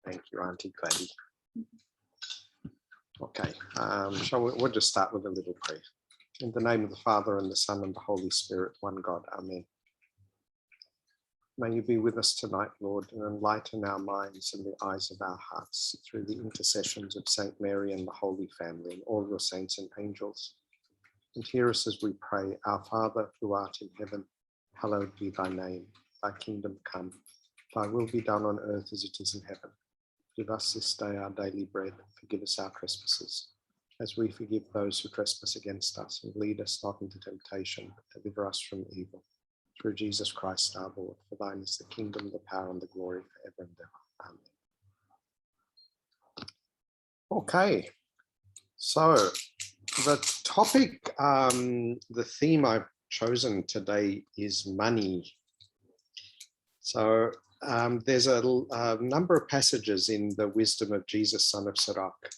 Thank you, Auntie Gladys. Okay, we'll just start with a little prayer. In the name of the Father, and the Son, and the Holy Spirit, one God. Amen. May you be with us tonight, Lord, and enlighten our minds and the eyes of our hearts through the intercessions of Saint Mary and the Holy Family and all your saints and angels. And hear us as we pray. Our Father, who art in heaven, hallowed be thy name. Thy kingdom come. Thy will be done on earth as it is in heaven. Give us this day our daily bread. Forgive us our trespasses, as we forgive those who trespass against us. And lead us not into temptation, but deliver us from evil. Through Jesus Christ our Lord. For thine is the kingdom, the power, and the glory forever and ever. Amen. Okay, so the topic, the theme I've chosen today is money. So there's a number of passages in the wisdom of Jesus, son of Sirach,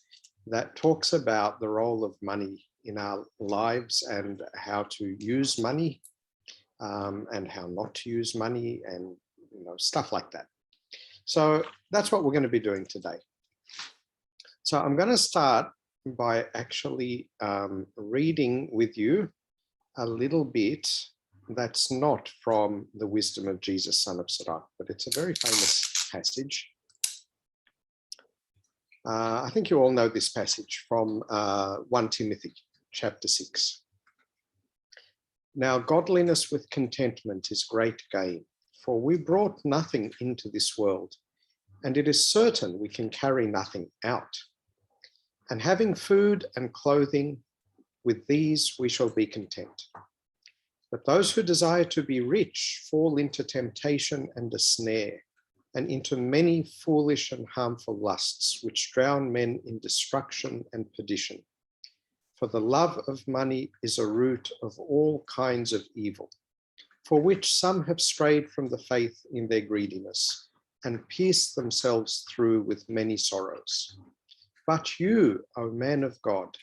that talks about the role of money in our lives and how to use money. And how not to use money and stuff like that. So that's what we're going to be doing today. So I'm going to start by actually reading with you a little bit that's not from the wisdom of Jesus, son of Sirach, but it's a very famous passage. I think you all know this passage from 1 Timothy chapter 6. Now, godliness with contentment is great gain, for we brought nothing into this world, and it is certain we can carry nothing out. And having food and clothing, with these we shall be content. But those who desire to be rich fall into temptation and a snare, and into many foolish and harmful lusts, which drown men in destruction and perdition. For the love of money is a root of all kinds of evil, for which some have strayed from the faith in their greediness and pierced themselves through with many sorrows. But you, O man of God,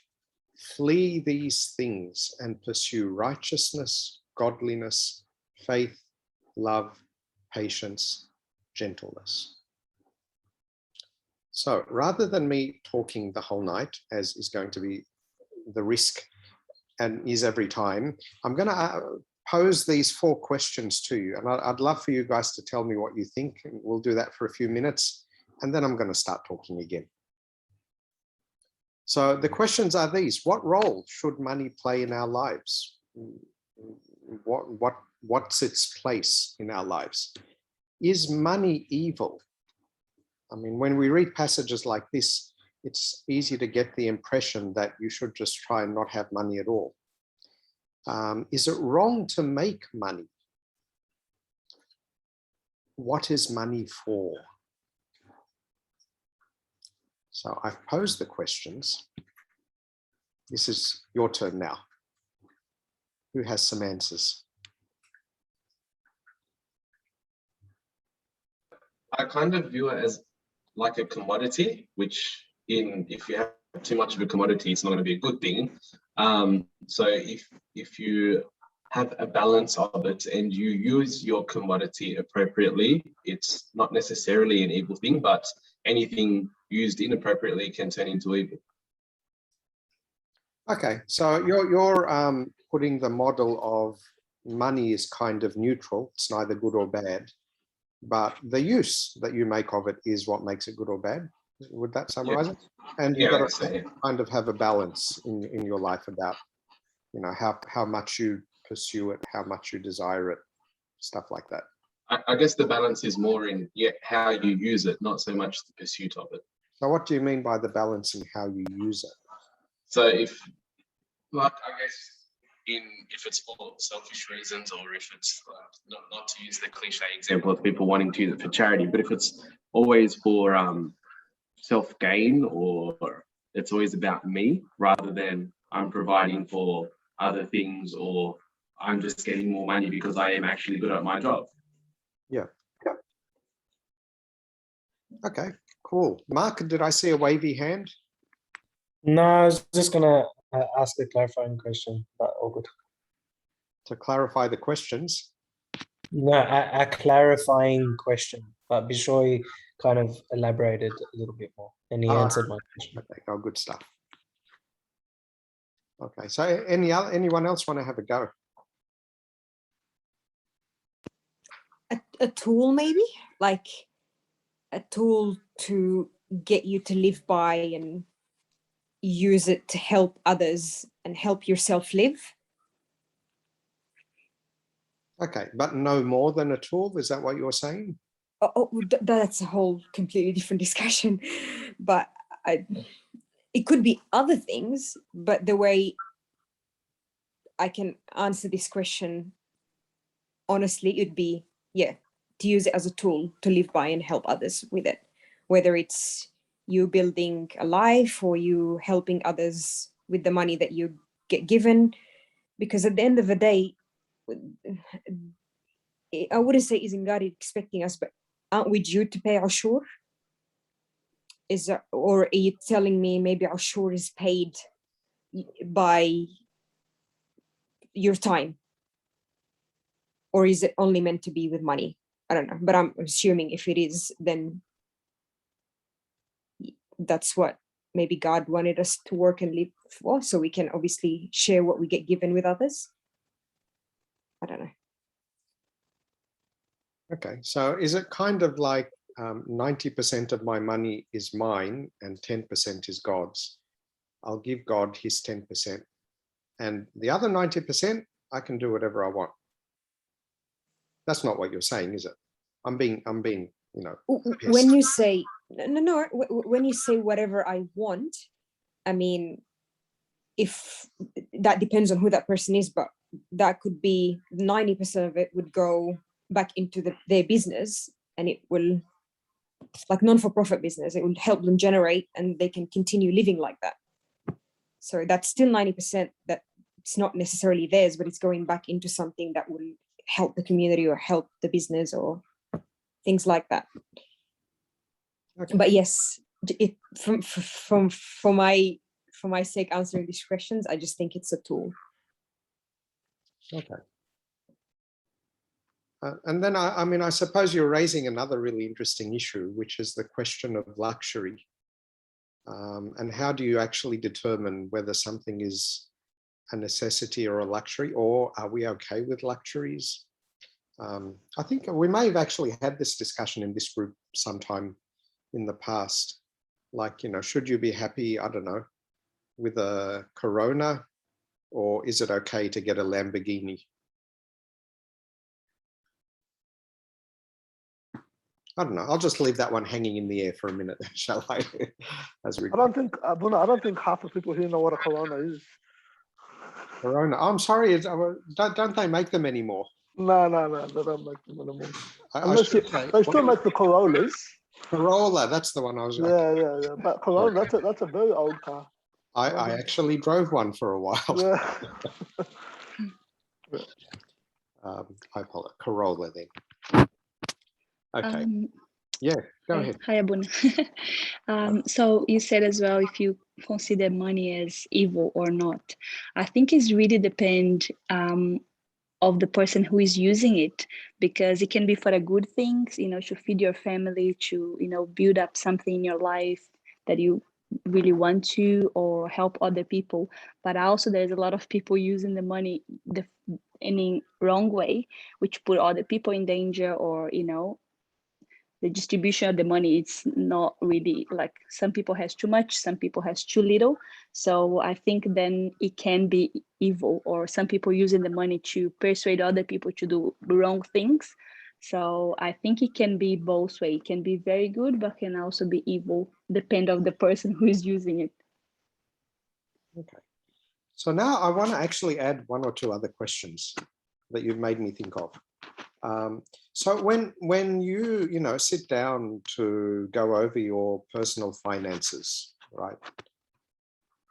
flee these things and pursue righteousness, godliness, faith, love, patience, gentleness. So rather than me talking the whole night, as is going to be the risk and is every time, I'm going to pose these 4 questions to you, and I'd love for you guys to tell me what you think, and we'll do that for a few minutes, and then I'm going to start talking again. So the questions are these: what role should money play in our lives? What's its place in our lives? Is money evil? I mean, when we read passages like this, it's easy to get the impression that you should just try and not have money at all. Is it wrong to make money? What is money for? So I've posed the questions. This is your turn now. Who has some answers? I kind of view it as like a commodity, which if you have too much of a commodity, it's not going to be a good thing. So if you have a balance of it and you use your commodity appropriately, it's not necessarily an evil thing, but anything used inappropriately can turn into evil. Okay, so you're putting the model of money is kind of neutral. It's neither good or bad, but the use that you make of it is what makes it good or bad. Would that summarize it? And you've got to kind of have a balance in your life about, how much you pursue it, how much you desire it, stuff like that. I guess the balance is more in how you use it, not so much the pursuit of it. So what do you mean by the balance in how you use it? So if it's for selfish reasons, or if it's not to use the cliche example of people wanting to use it for charity, but if it's always for self-gain, or it's always about me rather than I'm providing for other things, or I'm just getting more money because I am actually good at my job. Yeah. Okay, cool. Mark, did I see a wavy hand? No, I was just going to ask a clarifying question, but all good. To clarify the questions? No, a clarifying question. but Bishoy kind of elaborated a little bit more, and he answered my question. Okay, oh, good stuff. Okay, so anyone else want to have a go? A tool, maybe like a tool to get you to live by and use it to help others and help yourself live. Okay, but no more than a tool, is that what you're saying? That's a whole completely different discussion, but it could be other things, but the way I can answer this question honestly, it'd be, yeah, to use it as a tool to live by and help others with it, whether it's you building a life or you helping others with the money that you get given. Because at the end of the day, I wouldn't say isn't God expecting us, but aren't we due to pay our shore? Or are you telling me maybe our shore is paid by your time? Or is it only meant to be with money? I don't know, but I'm assuming if it is, then that's what maybe God wanted us to work and live for, so we can obviously share what we get given with others. I don't know. Okay, so is it kind of like 90% of my money is mine and 10% is God's? I'll give God his 10%, and the other 90%, I can do whatever I want. That's not what you're saying, is it? I'm being, you know. When you say no, when you say whatever I want, I mean, if that depends on who that person is, but that could be 90% of it would go back into their business, and it will, like non-for-profit business, it will help them generate and they can continue living like that. So that's still 90% that it's not necessarily theirs, but it's going back into something that will help the community or help the business or things like that. Okay. But yes, it for my sake answering these questions, I just think it's a tool. Okay. And then I mean, I suppose you're raising another really interesting issue, which is the question of luxury. And how do you actually determine whether something is a necessity or a luxury, or are we okay with luxuries? I think we may have actually had this discussion in this group sometime in the past. Like, you know, should you be happy, I don't know, with a Corona, or is it okay to get a Lamborghini? I don't know. I'll just leave that one hanging in the air for a minute, shall I? As we I don't think half the people here know what a Corona is. Corona. Oh, I'm sorry. Don't they make them anymore? No, they don't make them anymore. They still make the Corollas. Corolla, that's the one I was. Yeah. But Corona, that's a very old car. I actually drove one for a while. Yeah. I call it Corolla then. Okay. Yeah, go ahead. Hi, Abuna. So you said as well, if you consider money as evil or not. I think it's really depend of the person who is using it, because it can be for a good things, you know, to feed your family, to, you know, build up something in your life that you really want to, or help other people. But also there's a lot of people using the money in a wrong way, which put other people in danger, or, you know, the distribution of the money, it's not really, like, some people has too much, some people has too little. So I think then it can be evil, or some people using the money to persuade other people to do wrong things. So I think it can be both ways. It can be very good, but can also be evil, depend of the person who is using it. Okay. So now I want to actually add one or two other questions that you've made me think of. So when you know, sit down to go over your personal finances, right?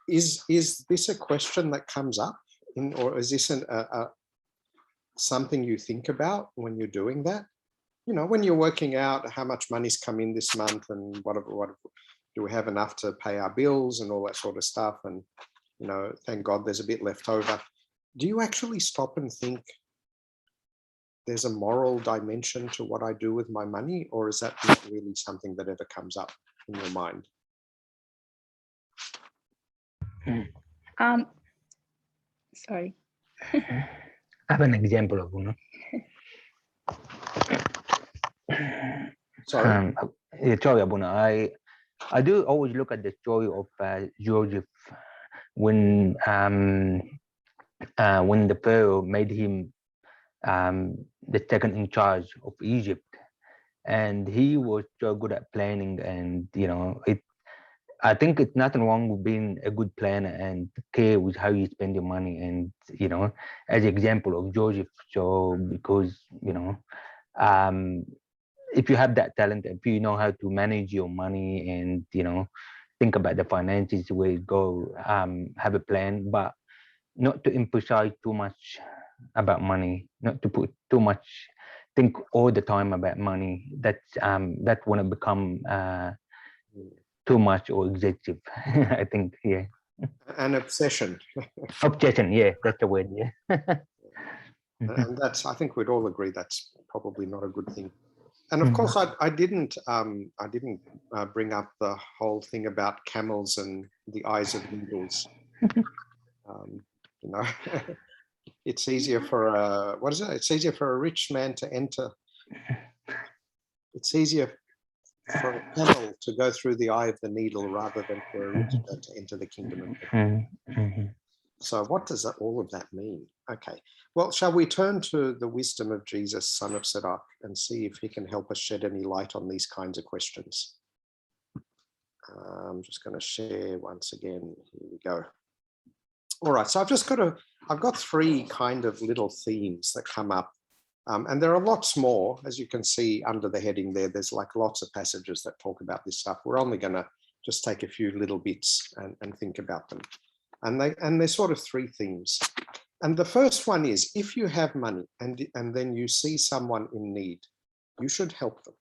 Is this a question that comes up or is this something you think about when you're doing that? You know, when you're working out how much money's come in this month and what do we have enough to pay our bills and all that sort of stuff, and, you know, thank God there's a bit left over. Do you actually stop and think, there's a moral dimension to what I do with my money, or is that not really something that ever comes up in your mind? Sorry. I have an example of one. Sorry. Yeah, sorry, Abuna. I do always look at the story of Joseph when the Pharaoh made him the second in charge of Egypt, and he was so good at planning, and I think it's nothing wrong with being a good planner and care with how you spend your money, and as an example of Joseph. So because if you have that talent, if you know how to manage your money and think about the finances where you go, have a plan, but not to emphasize too much about money, not to put too much, think all the time about money. That want to become too much or excessive. I think, yeah. An obsession. Obsession, yeah, that's the word, yeah. And I think we'd all agree that's probably not a good thing. And of course, I didn't bring up the whole thing about camels and the eyes of needles. It's easier for It's easier for a rich man to enter. It's easier for a camel to go through the eye of the needle rather than for a rich man to enter the kingdom of heaven. So what does all of that mean? Okay, well, shall we turn to the wisdom of Jesus, son of Sirach, and see if he can help us shed any light on these kinds of questions? I'm just going to share once again. Here we go. All right, so I've got three kind of little themes that come up. And there are lots more, as you can see under the heading there. There's like lots of passages that talk about this stuff. We're only going to just take a few little bits and think about them. And there's sort of three themes. And the first one is, if you have money and then you see someone in need, you should help them.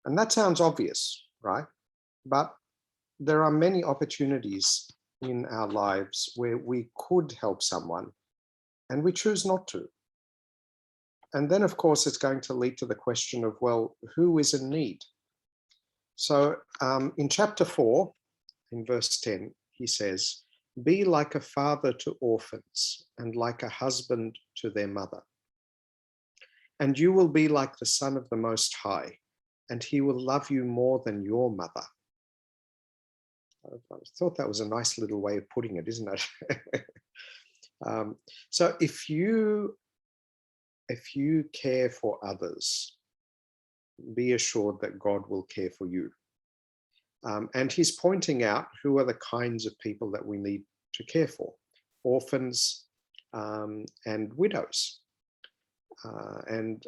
And that sounds obvious, right? But there are many opportunities in our lives where we could help someone and we choose not to. And then, of course, it's going to lead to the question of, well, who is in need? So in chapter 4, in verse 10, he says, be like a father to orphans and like a husband to their mother. And you will be like the Son of the Most High, and he will love you more than your mother. I thought that was a nice little way of putting it, isn't it? So if you care for others, be assured that God will care for you. And he's pointing out who are the kinds of people that we need to care for: orphans and widows. And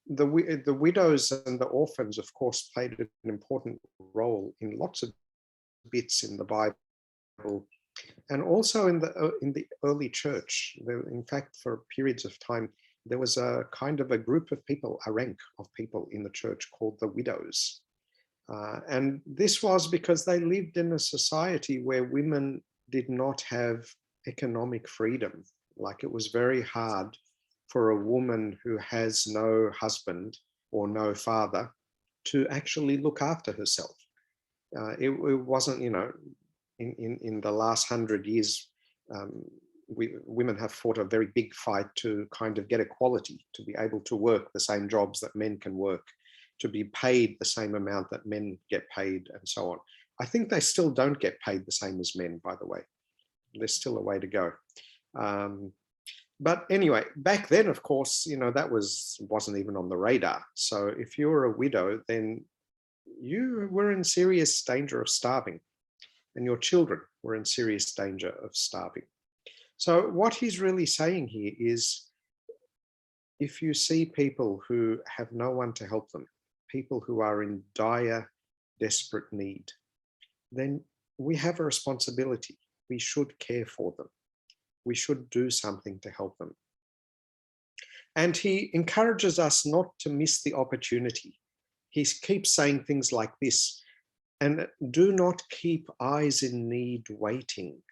the widows and the orphans, of course, played an important role in lots of bits in the Bible, and also in the early church. In fact, for periods of time, there was a kind of a group of people, a rank of people in the church called the widows. And this was because they lived in a society where women did not have economic freedom. Like, it was very hard for a woman who has no husband or no father to actually look after herself. It wasn't, in the last 100 years, women have fought a very big fight to kind of get equality, to be able to work the same jobs that men can work, to be paid the same amount that men get paid, and so on. I think they still don't get paid the same as men, by the way. There's still a way to go. But anyway, back then, of course, that wasn't even on the radar. So if you were a widow, then you were in serious danger of starving, and your children were in serious danger of starving. So what he's really saying here is, if you see people who have no one to help them, people who are in dire, desperate need, then we have a responsibility. We should care for them. We should do something to help them. And he encourages us not to miss the opportunity. He keeps saying things like this: and do not keep eyes in need waiting,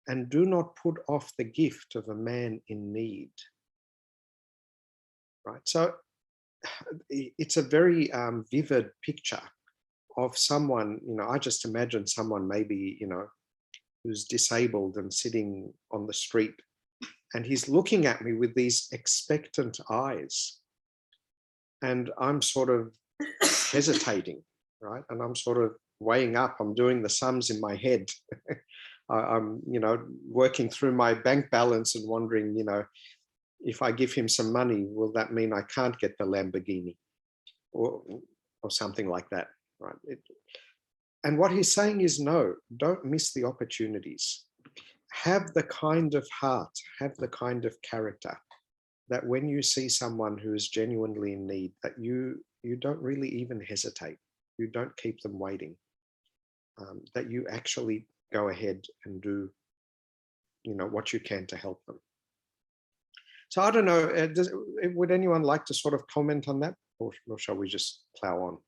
and do not put off the gift of a man in need. right? So it's a very vivid picture of someone, I just imagine someone maybe, who's disabled and sitting on the street, and he's looking at me with these expectant eyes. And I'm sort of hesitating, right? And I'm sort of weighing up, I'm doing the sums in my head. I'm, working through my bank balance and wondering, if I give him some money, will that mean I can't get the Lamborghini or something like that, right? And what he's saying is, no, don't miss the opportunities. Have the kind of heart, have the kind of character that when you see someone who is genuinely in need, that you don't really even hesitate. You don't keep them waiting. That you actually go ahead and do, what you can to help them. So I don't know, would anyone like to sort of comment on that, or shall we just plow on?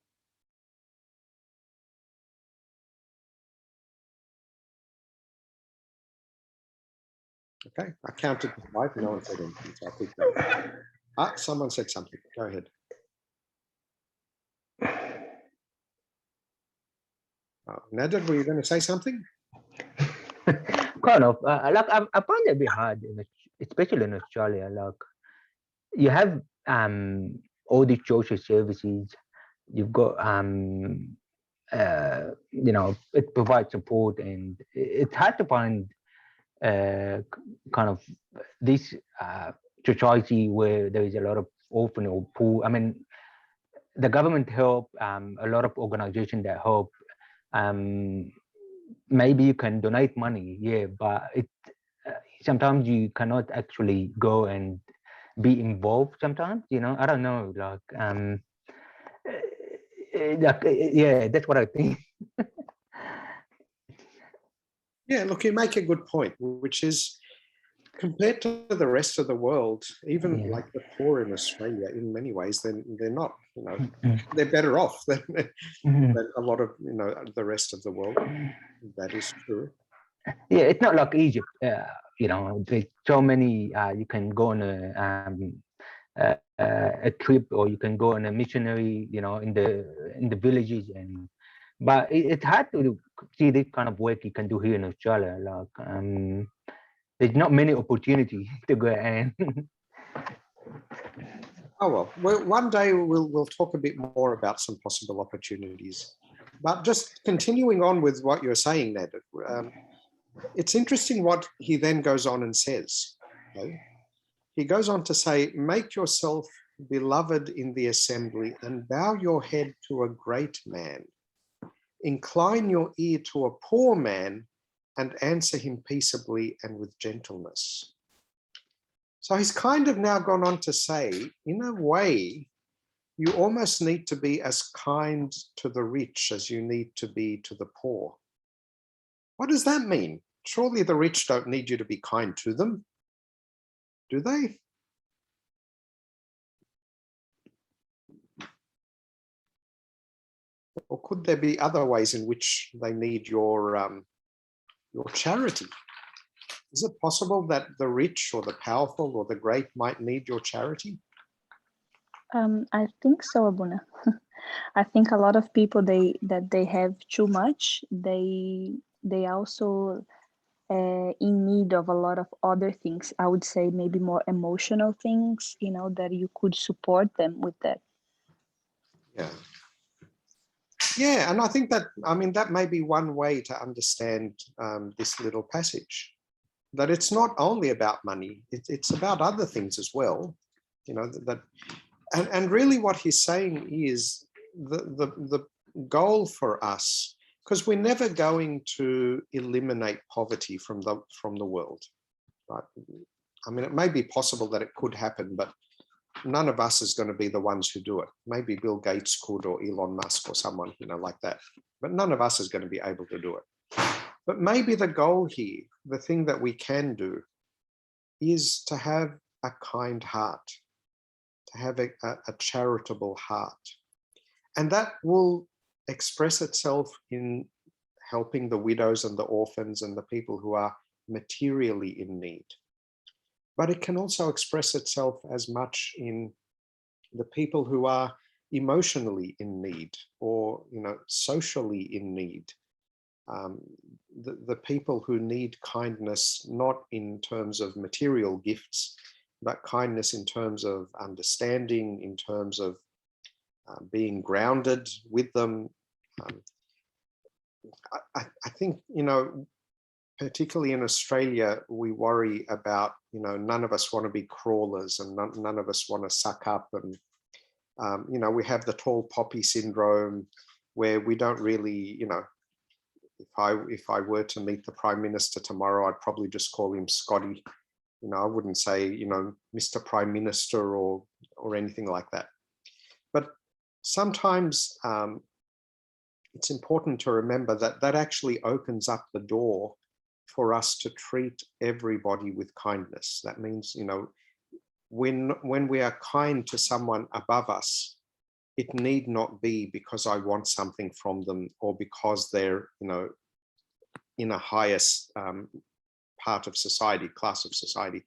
Okay, I counted to 5, no one said anything, so I'll keep going. Someone said something, go ahead. Nader, were you going to say something? Kind of. Like I find it a bit hard, especially in Australia. Like you have all these social services. You've got it provides support, and it's hard to find kind of this society where there is a lot of orphan or poor. I mean, the government help, a lot of organizations that help. Maybe you can donate money, yeah, but sometimes you cannot actually go and be involved. Sometimes, I don't know, yeah, that's what I think. Yeah, look, you make a good point, which is compared to the rest of the world, even Yeah. like the poor in Australia, in many ways, they're not, they're better off than a lot of, the rest of the world. That is true. Yeah, it's not like Egypt. There's so many. You can go on a trip, or you can go on a missionary. In the villages, but it's hard to see this kind of work you can do here in Australia. Like, there's not many opportunities to go and. Oh well, one day we'll talk a bit more about some possible opportunities. But just continuing on with what you're saying, Ned, it's interesting what he then goes on and says. Okay? He goes on to say, make yourself beloved in the assembly and bow your head to a great man. Incline your ear to a poor man and answer him peaceably and with gentleness. So he's kind of now gone on to say, in a way, you almost need to be as kind to the rich as you need to be to the poor. What does that mean? Surely the rich don't need you to be kind to them, do they? Or could there be other ways in which they need your charity? Is it possible that the rich or the powerful or the great might need your charity? I think so, Abuna. I think a lot of people they have too much. They also in need of a lot of other things. I would say maybe more emotional things, that you could support them with that. Yeah. Yeah, and I think that may be one way to understand this little passage, that it's not only about money, it's about other things as well, and really what he's saying is the goal for us, because we're never going to eliminate poverty from the world, right? I mean, it may be possible that it could happen, but none of us is going to be the ones who do it. Maybe Bill Gates could, or Elon Musk or someone, like that, but none of us is going to be able to do it. But maybe the goal here, the thing that we can do, is to have a kind heart, to have a charitable heart. And that will express itself in helping the widows and the orphans and the people who are materially in need. But it can also express itself as much in the people who are emotionally in need or, socially in need, the people who need kindness, not in terms of material gifts, but kindness in terms of understanding, in terms of being grounded with them. I think, particularly in Australia, we worry about, none of us want to be crawlers and none of us want to suck up. And, we have the tall poppy syndrome where we don't really, if I were to meet the Prime Minister tomorrow, I'd probably just call him Scotty. I wouldn't say, Mr. Prime Minister or anything like that. But sometimes it's important to remember that that actually opens up the door for us to treat everybody with kindness. That means, when we are kind to someone above us, it need not be because I want something from them or because they're, in a highest part of society, class of society.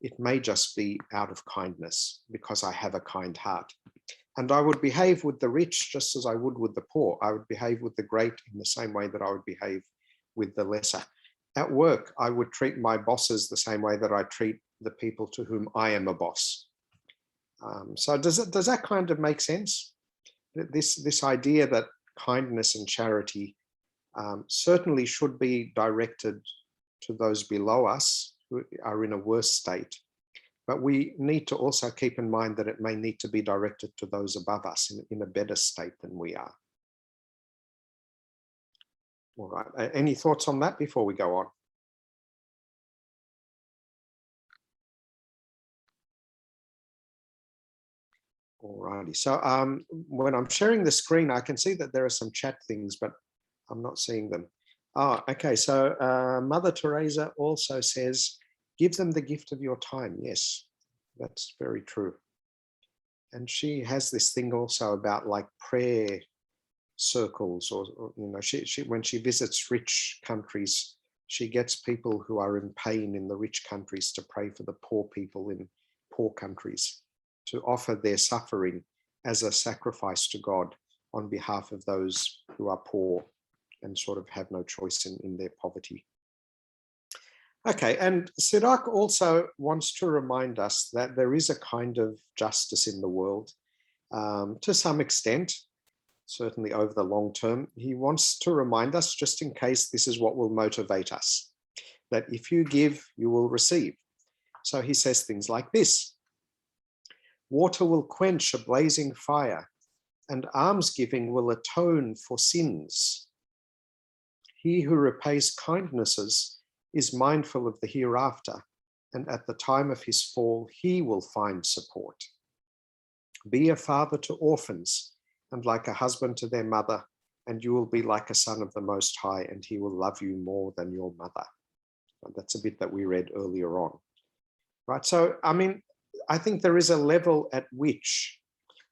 It may just be out of kindness because I have a kind heart. And I would behave with the rich just as I would with the poor. I would behave with the great in the same way that I would behave with the lesser. At work, I would treat my bosses the same way that I treat the people to whom I am a boss. So does that kind of make sense? This idea that kindness and charity certainly should be directed to those below us who are in a worse state. But we need to also keep in mind that it may need to be directed to those above us in a better state than we are. All right, any thoughts on that before we go on? All righty, so when I'm sharing the screen, I can see that there are some chat things, but I'm not seeing them. Oh, okay, so Mother Teresa also says, give them the gift of your time. Yes, that's very true. And she has this thing also about like prayer circles, or she when she visits rich countries, she gets people who are in pain in the rich countries to pray for the poor people in poor countries, to offer their suffering as a sacrifice to God on behalf of those who are poor and sort of have no choice in their poverty. Okay, and Sirach also wants to remind us that there is a kind of justice in the world to some extent, certainly over the long term. He wants to remind us, just in case this is what will motivate us, that if you give, you will receive. So he says things like this: water will quench a blazing fire, and almsgiving will atone for sins. He who repays kindnesses is mindful of the hereafter, and at the time of his fall, he will find support. Be a father to orphans, and like a husband to their mother, and you will be like a son of the Most High, and he will love you more than your mother. And that's a bit that we read earlier on. Right, so I mean, I think there is a level at which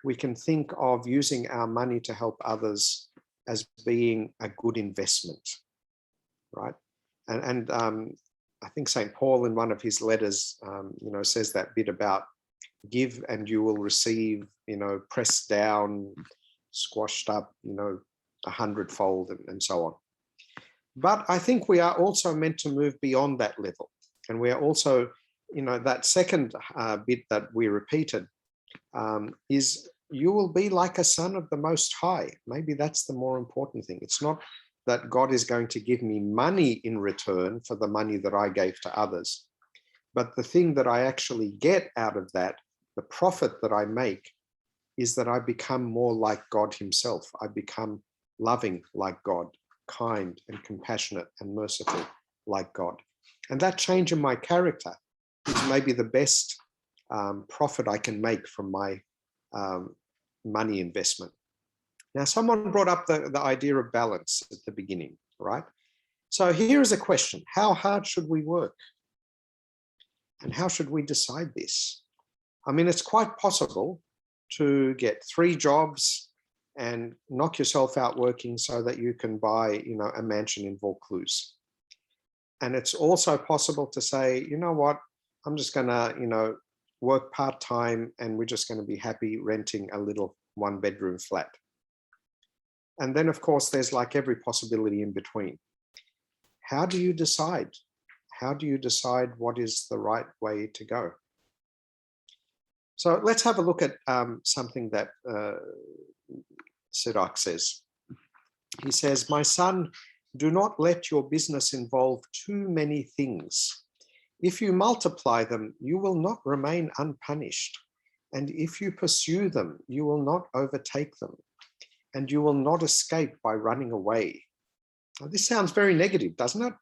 we can think of using our money to help others as being a good investment, right? And I think St. Paul in one of his letters, says that bit about give and you will receive, pressed down, squashed up, 100-fold and so on. But I think we are also meant to move beyond that level. And we are also, that second bit that we repeated is you will be like a son of the Most High. Maybe that's the more important thing. It's not that God is going to give me money in return for the money that I gave to others, but the thing that I actually get out of that, the profit that I make, is that I become more like God himself. I become loving like God, kind and compassionate and merciful like God. And that change in my character is maybe the best profit I can make from my money investment. Now, someone brought up the idea of balance at the beginning, right? So here is a question: how hard should we work? And how should we decide this? I mean, it's quite possible to get 3 jobs and knock yourself out working so that you can buy, a mansion in Vaucluse. And it's also possible to say, you know what, I'm just gonna, work part-time and we're just going to be happy renting a little 1-bedroom flat. And then, of course, there's like every possibility in between. How do you decide? How do you decide what is the right way to go? So let's have a look at something that Sirach says. He says, "My son, do not let your business involve too many things. If you multiply them, you will not remain unpunished. And if you pursue them, you will not overtake them. And you will not escape by running away." Now, this sounds very negative, doesn't it?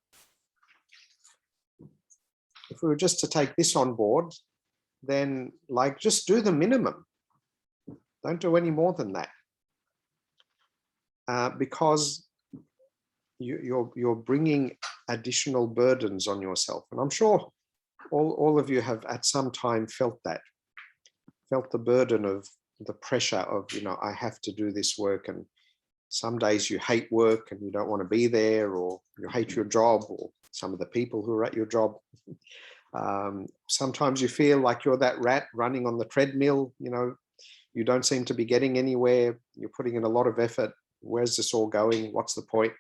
If we were just to take this on board, then like just do the minimum. Don't do any more than that. Because you're bringing additional burdens on yourself. And I'm sure all of you have at some time felt that, felt the burden of the pressure of, I have to do this work. And some days you hate work and you don't want to be there, or you hate your job, or some of the people who are at your job. Sometimes you feel like you're that rat running on the treadmill, you don't seem to be getting anywhere. You're putting in a lot of effort. Where's this all going? What's the point?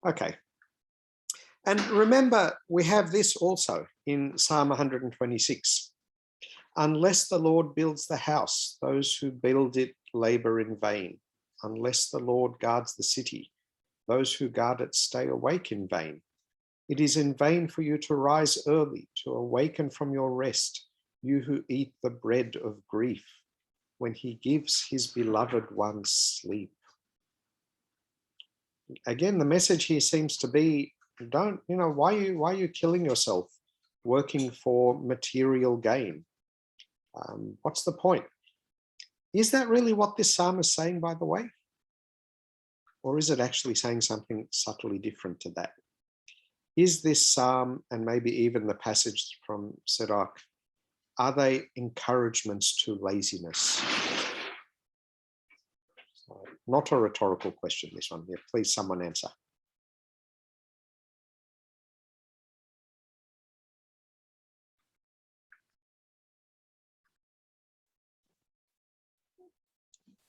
Okay. And remember, we have this also in Psalm 126. "Unless the Lord builds the house, those who build it labor in vain. Unless the Lord guards the city, those who guard it stay awake in vain. It is in vain for you to rise early, to awaken from your rest, you who eat the bread of grief, when he gives his beloved ones sleep." Again, the message here seems to be, why are you killing yourself working for material gain? What's the point? Is that really what this psalm is saying, by the way? Or is it actually saying something subtly different to that? Is this psalm, and maybe even the passage from Sirach, are they encouragements to laziness? Not a rhetorical question, this one. Yeah, please, someone answer.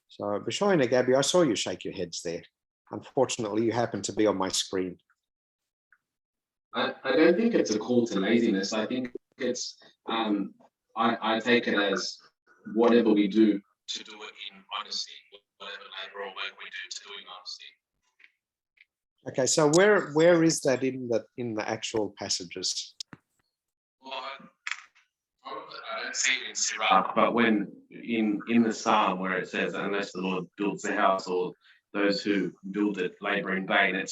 So, Bishoy and Gabby, I saw you shake your heads there. Unfortunately, you happen to be on my screen. I don't think it's a call to laziness. I think it's, I take it as whatever we do to do it in honesty, whatever labor or work we do to do it in honesty. Okay, so where is that in the actual passages? Well, I don't see it in Sirach, but when in the psalm where it says, "Unless the Lord builds the house, or those who build it labor in vain,"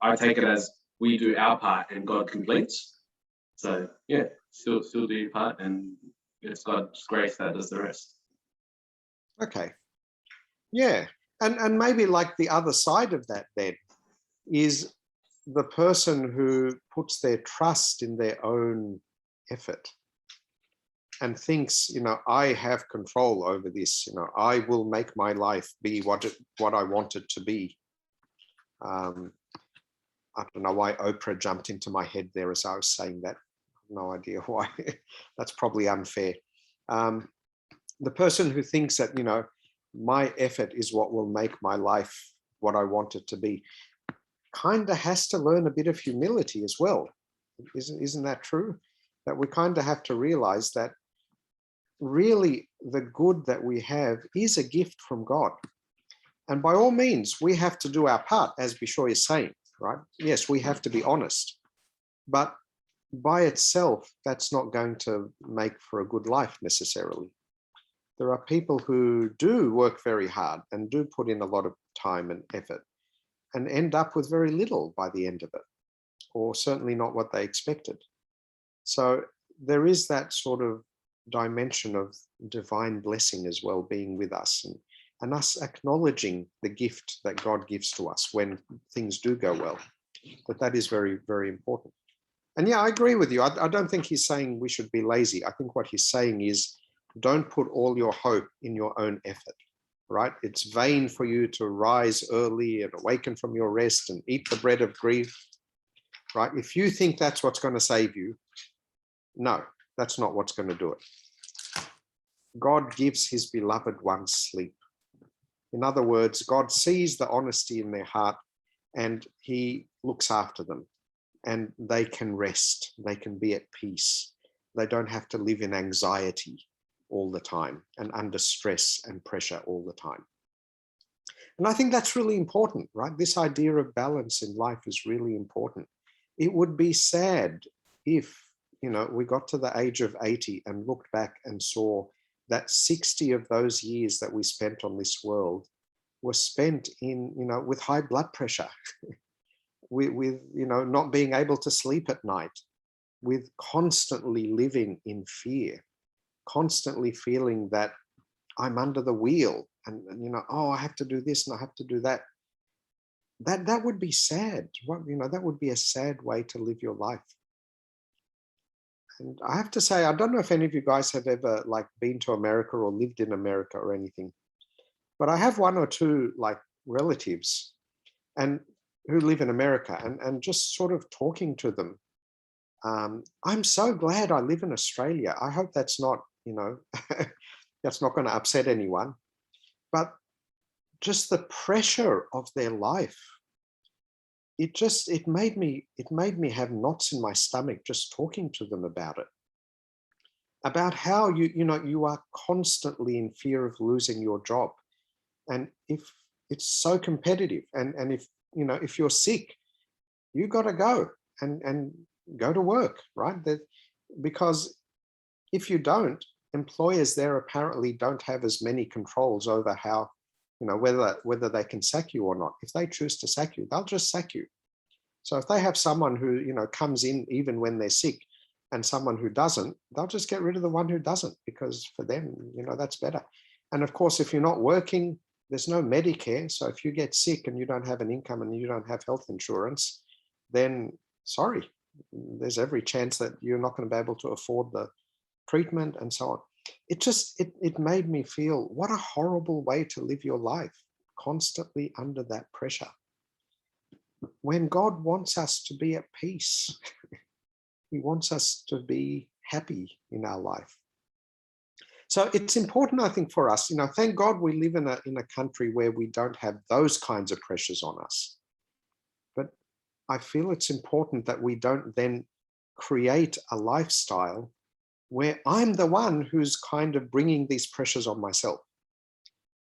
I take it as we do our part and God completes. So yeah, still do your part, and it's God's grace that does the rest. Okay. Yeah. And maybe like the other side of that then is the person who puts their trust in their own effort and thinks, I have control over this, I will make my life be what I want it to be. I don't know why Oprah jumped into my head there as I was saying that. No idea why. That's probably unfair. The person who thinks that, my effort is what will make my life what I want it to be, kind of has to learn a bit of humility as well. Isn't that true? That we kind of have to realize that really the good that we have is a gift from God. And by all means, we have to do our part, as Bishoy is saying, right? Yes, we have to be honest. But by itself, that's not going to make for a good life necessarily. There are people who do work very hard and do put in a lot of time and effort and end up with very little by the end of it, or certainly not what they expected. So there is that sort of dimension of divine blessing as well being with us, and us acknowledging the gift that God gives to us when things do go well. But that is very, very important. And yeah, I agree with you. I don't think he's saying we should be lazy. I think what he's saying is don't put all your hope in your own effort, right? It's vain for you to rise early and awaken from your rest and eat the bread of grief, right? If you think that's what's going to save you, no, That's not what's going to do it. God gives his beloved ones sleep. In other words, God sees the honesty in their heart and he looks after them, and they can rest. They can be at peace. They don't have to live in anxiety all the time and under stress and pressure all the time. And I think that's really important, right? This idea of balance in life is really important. It would be sad if, we got to the age of 80 and looked back and saw that 60 of those years that we spent on this world were spent in, with high blood pressure, with not being able to sleep at night, with constantly living in fear, constantly feeling that I'm under the wheel and oh, I have to do this and I have to do that. That would be sad. That would be a sad way to live your life. And I have to say, I don't know if any of you guys have ever been to America or lived in America or anything, but I have one or two relatives and who live in America, and just sort of talking to them. I'm so glad I live in Australia. I hope that's not, that's not going to upset anyone, but just the pressure of their life. It made me have knots in my stomach just talking to them about how you are constantly in fear of losing your job. And if it's so competitive, and if you're sick, you got to go and go to work, right? Because if you don't, employers there apparently don't have as many controls over how, whether they can sack you or not. If they choose to sack you, they'll just sack you. So if they have someone who, comes in even when they're sick and someone who doesn't, they'll just get rid of the one who doesn't, because for them, that's better. And of course, if you're not working, there's no Medicare. So if you get sick and you don't have an income and you don't have health insurance, then sorry, there's every chance that you're not going to be able to afford the treatment and so on. It made me feel, what a horrible way to live your life, constantly under that pressure. When God wants us to be at peace, he wants us to be happy in our life. So it's important, I think, for us, thank God we live in a country where we don't have those kinds of pressures on us. But I feel it's important that we don't then create a lifestyle where I'm the one who's kind of bringing these pressures on myself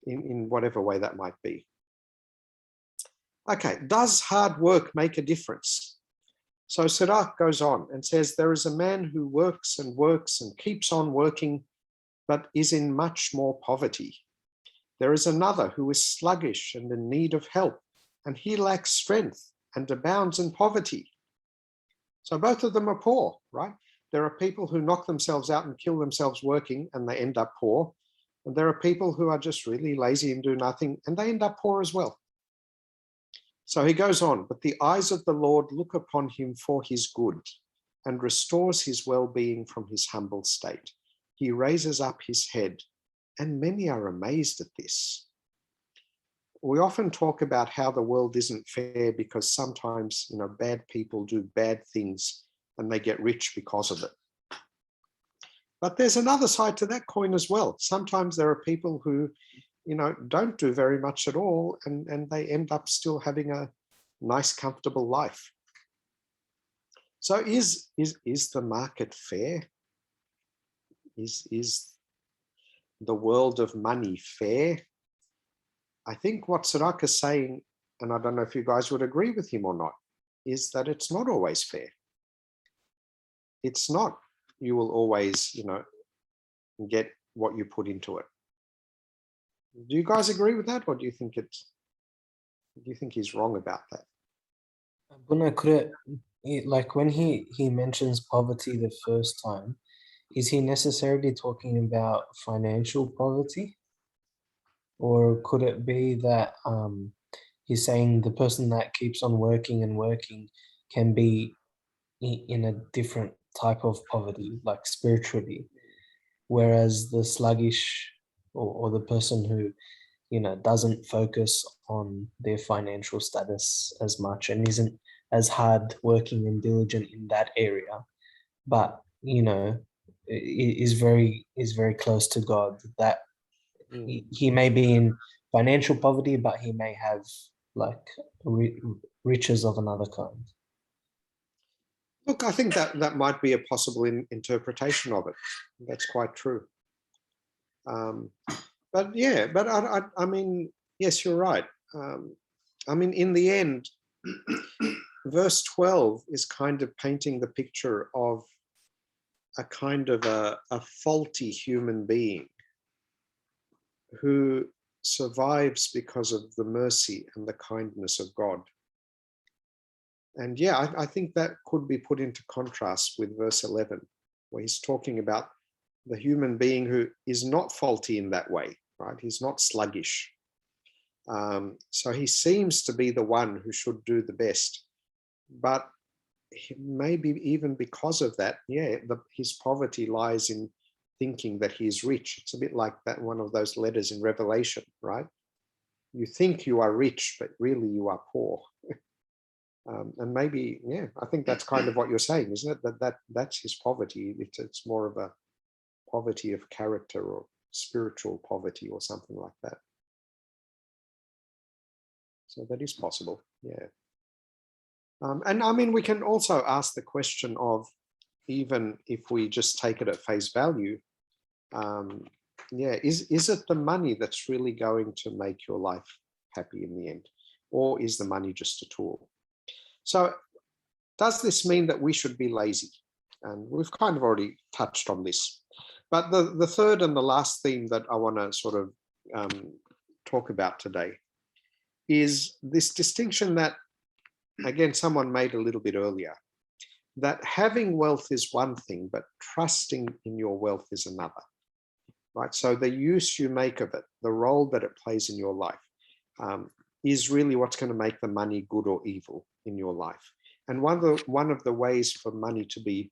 in whatever way that might be. Okay, does hard work make a difference? So Sirach goes on and says, there is a man who works and works and keeps on working, but is in much more poverty. There is another who is sluggish and in need of help, and he lacks strength and abounds in poverty. So both of them are poor, right? There are people who knock themselves out and kill themselves working and they end up poor. And there are people who are just really lazy and do nothing and they end up poor as well. So he goes on, but the eyes of the Lord look upon him for his good and restores his well-being from his humble state. He raises up his head, and many are amazed at this. We often talk about how the world isn't fair because sometimes, bad people do bad things and they get rich because of it. But there's another side to that coin as well. Sometimes there are people who, don't do very much at all and they end up still having a nice, comfortable life. So is the market fair? Is the world of money fair? I think what Sirach is saying, and I don't know if you guys would agree with him or not, is that it's not always fair. It's not, you will always, get what you put into it. Do you guys agree with that, or do you think he's wrong about that? Buna, could it, when he mentions poverty the first time, is he necessarily talking about financial poverty? Or could it be that he's saying the person that keeps on working and working can be in a different type of poverty, like spiritually, whereas the sluggish or the person who, doesn't focus on their financial status as much and isn't as hard working and diligent in that area, but, is very close to God. That Mm. he may be in financial poverty, but he may have like riches of another kind. Look, I think that might be a possible interpretation of it. That's quite true. But yeah, but I mean, yes, you're right. I mean, in the end, verse 12 is kind of painting the picture of a kind of a faulty human being who survives because of the mercy and the kindness of God. And yeah, I think that could be put into contrast with verse 11, where he's talking about the human being who is not faulty in that way, right? He's not sluggish. So he seems to be the one who should do the best. But maybe even because of that, yeah, his poverty lies in thinking that he is rich. It's a bit like that one of those letters in Revelation, right? You think you are rich, but really you are poor. And maybe, yeah, I think that's kind of what you're saying, isn't it? That's his poverty. It's more of a poverty of character or spiritual poverty or something like that. So that is possible, yeah. And I mean, we can also ask the question of, even if we just take it at face value, yeah, is it the money that's really going to make your life happy in the end? Or is the money just a tool? So does this mean that we should be lazy? And we've kind of already touched on this. But the third and the last theme that I want to sort of talk about today is this distinction that, again, someone made a little bit earlier, that having wealth is one thing, but trusting in your wealth is another, right? So the use you make of it, the role that it plays in your life, is really what's going to make the money good or evil in your life. And one of the ways for money to be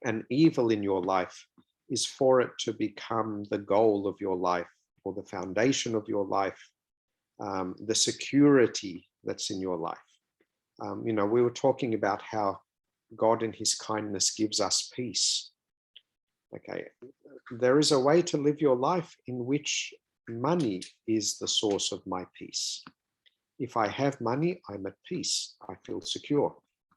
an evil in your life is for it to become the goal of your life, or the foundation of your life, the security that's in your life. You know, we were talking about how God in his kindness gives us peace. Okay, there is a way to live your life in which money is the source of my peace. If I have money, I'm at peace. I feel secure.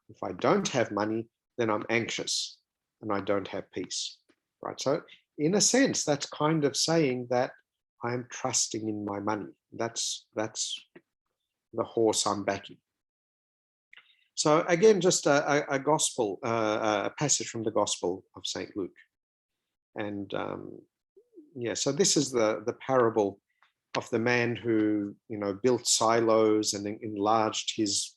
If I don't have money, then I'm anxious and I don't have peace, right? So in a sense, that's kind of saying that I'm trusting in my money. That's the horse I'm backing. So again, just a gospel, a passage from the Gospel of St. Luke. And yeah, so this is the parable of the man who, you know, built silos and enlarged his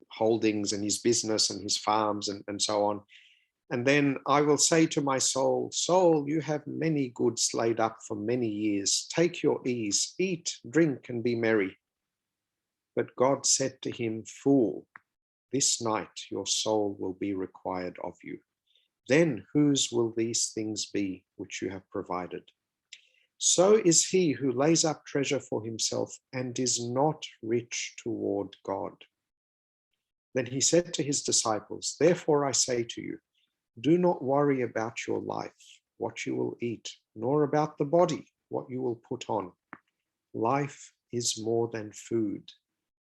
holdings and his business and his farms and so on. And then I will say to my soul, soul, you have many goods laid up for many years. Take your ease, eat, drink, and be merry. But God said to him, fool, this night your soul will be required of you. Then whose will these things be which you have provided? So is he who lays up treasure for himself and is not rich toward God. Then he said to his disciples, therefore I say to you, do not worry about your life, what you will eat, nor about the body, what you will put on. Life is more than food,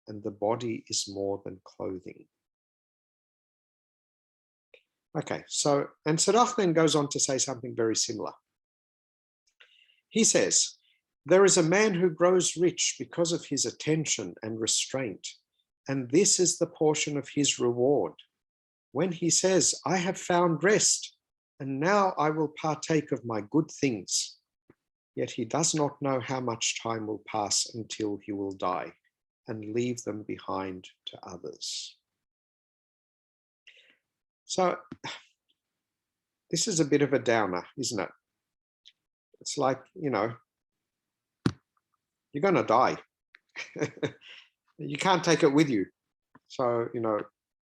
and the body is more than clothing. Okay, so, and Sirach then goes on to say something very similar. He says, there is a man who grows rich because of his attention and restraint, and this is the portion of his reward. When he says, I have found rest, and now I will partake of my good things, yet he does not know how much time will pass until he will die and leave them behind to others. So this is a bit of a downer, isn't it? It's like, you know, you're going to die. You can't take it with you. So, you know,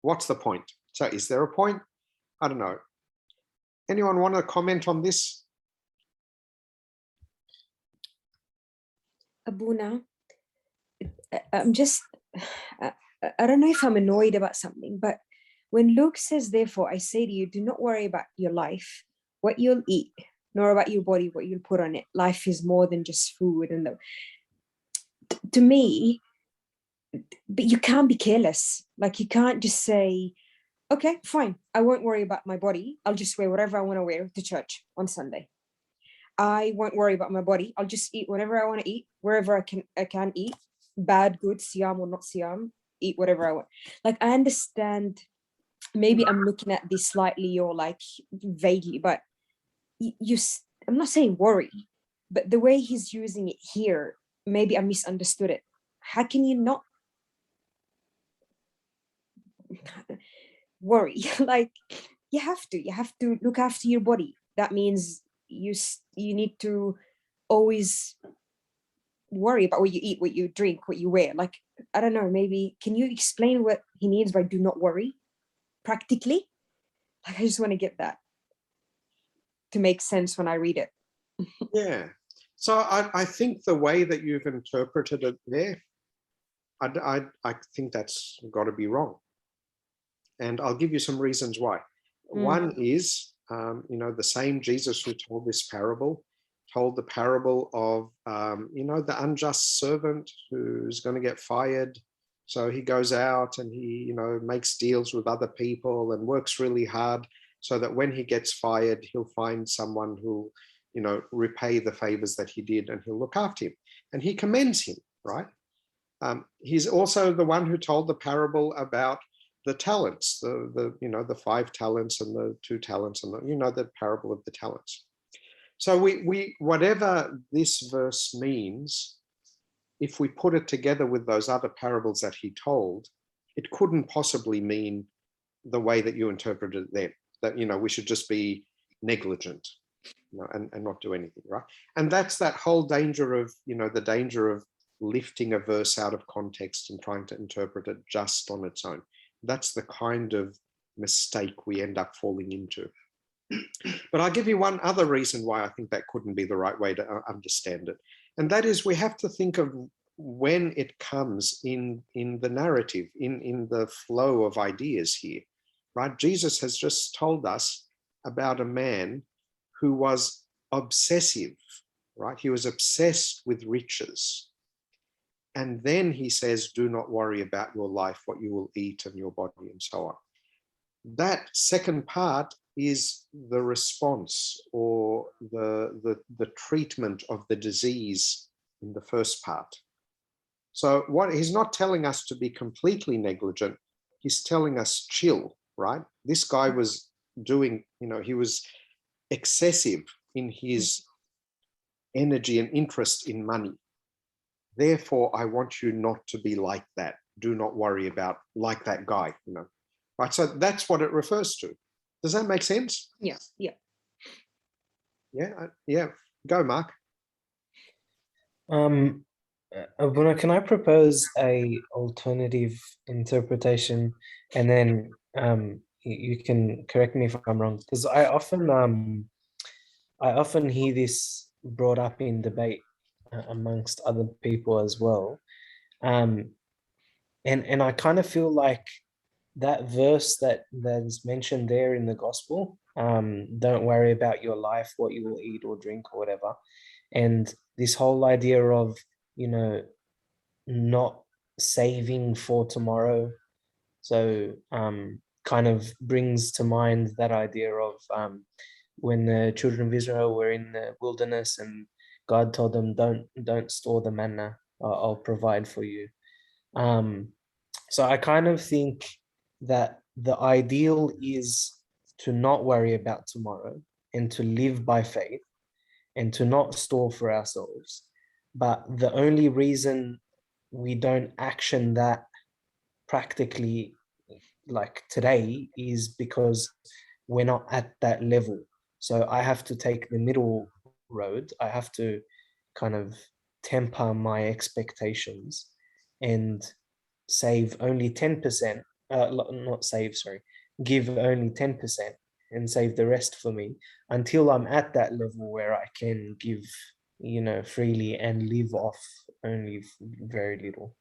what's the point? So is there a point? I don't know. Anyone want to comment on this? Abuna, I'm just, I don't know if I'm annoyed about something, but when Luke says, therefore, I say to you, do not worry about your life, what you'll eat, nor about your body, what you'll put on it. Life is more than just food. And to me, but you can't be careless. Like, you can't just say, okay, fine, I won't worry about my body. I'll just wear whatever I want to wear to church on Sunday. I won't worry about my body. I'll just eat whatever I want to eat, wherever I can eat, bad, good, Siam or not Siam, eat whatever I want. Like, I understand, maybe I'm looking at this slightly or like vaguely, but I'm not saying worry, but the way he's using it here, maybe I misunderstood it. How can you not worry? Like, you have to look after your body. That means you need to always worry about what you eat, what you drink, what you wear. Like, I don't know, maybe can you explain what he means by do not worry practically? Like, I just want to get that to make sense when I read it. Yeah. So I think the way that you've interpreted it there, I think that's got to be wrong. And I'll give you some reasons why. One is, the same Jesus who told this parable told the parable of, the unjust servant who's going to get fired. So he goes out and he, makes deals with other people and works really hard so that when he gets fired, he'll find someone who, repay the favors that he did, and he'll look after him. And he commends him, right? He's also the one who told the parable about the talents, the 5 talents and the 2 talents, and the parable of the talents. So we whatever this verse means, if we put it together with those other parables that he told, it couldn't possibly mean the way that you interpreted it there, that we should just be negligent, and not do anything, right? And that's that whole danger of, the danger of lifting a verse out of context and trying to interpret it just on its own. That's the kind of mistake we end up falling into. But I'll give you one other reason why I think that couldn't be the right way to understand it. And that is, we have to think of when it comes in the narrative, in the flow of ideas here, right? Jesus has just told us about a man who was obsessive, right? He was obsessed with riches. And then he says, do not worry about your life, what you will eat and your body and so on. That second part is the response or the treatment of the disease in the first part. So what he's not telling us to be completely negligent, he's telling us chill, right? This guy was doing, he was excessive in his energy and interest in money. Therefore, I want you not to be like that. Do not worry about like that guy, right? So that's what it refers to. Does that make sense? Yeah. Yeah. Go, Mark. Abuna, can I propose a alternative interpretation, and then you can correct me if I'm wrong, because I often hear this brought up in debate amongst other people as well, and I kind of feel like that verse that's mentioned there in the gospel, don't worry about your life, what you will eat or drink or whatever, and this whole idea of not saving for tomorrow. So kind of brings to mind that idea of when the children of Israel were in the wilderness and God told them, don't store the manna, I'll provide for you. So I kind of think that the ideal is to not worry about tomorrow and to live by faith and to not store for ourselves. But the only reason we don't action that practically like today is because we're not at that level. So I have to take the middle road. I have to kind of temper my expectations and save only 10%, give only 10% and save the rest for me until I'm at that level where I can give, freely and live off only very little.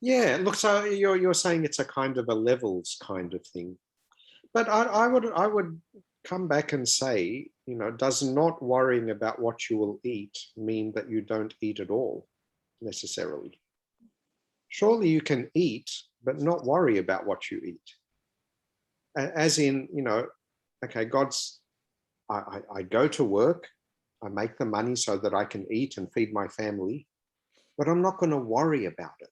Yeah, look, so you're saying it's a kind of a levels kind of thing. But I would come back and say, does not worrying about what you will eat mean that you don't eat at all necessarily? Surely you can eat, but not worry about what you eat. As in, okay, I go to work, I make the money so that I can eat and feed my family, but I'm not going to worry about it.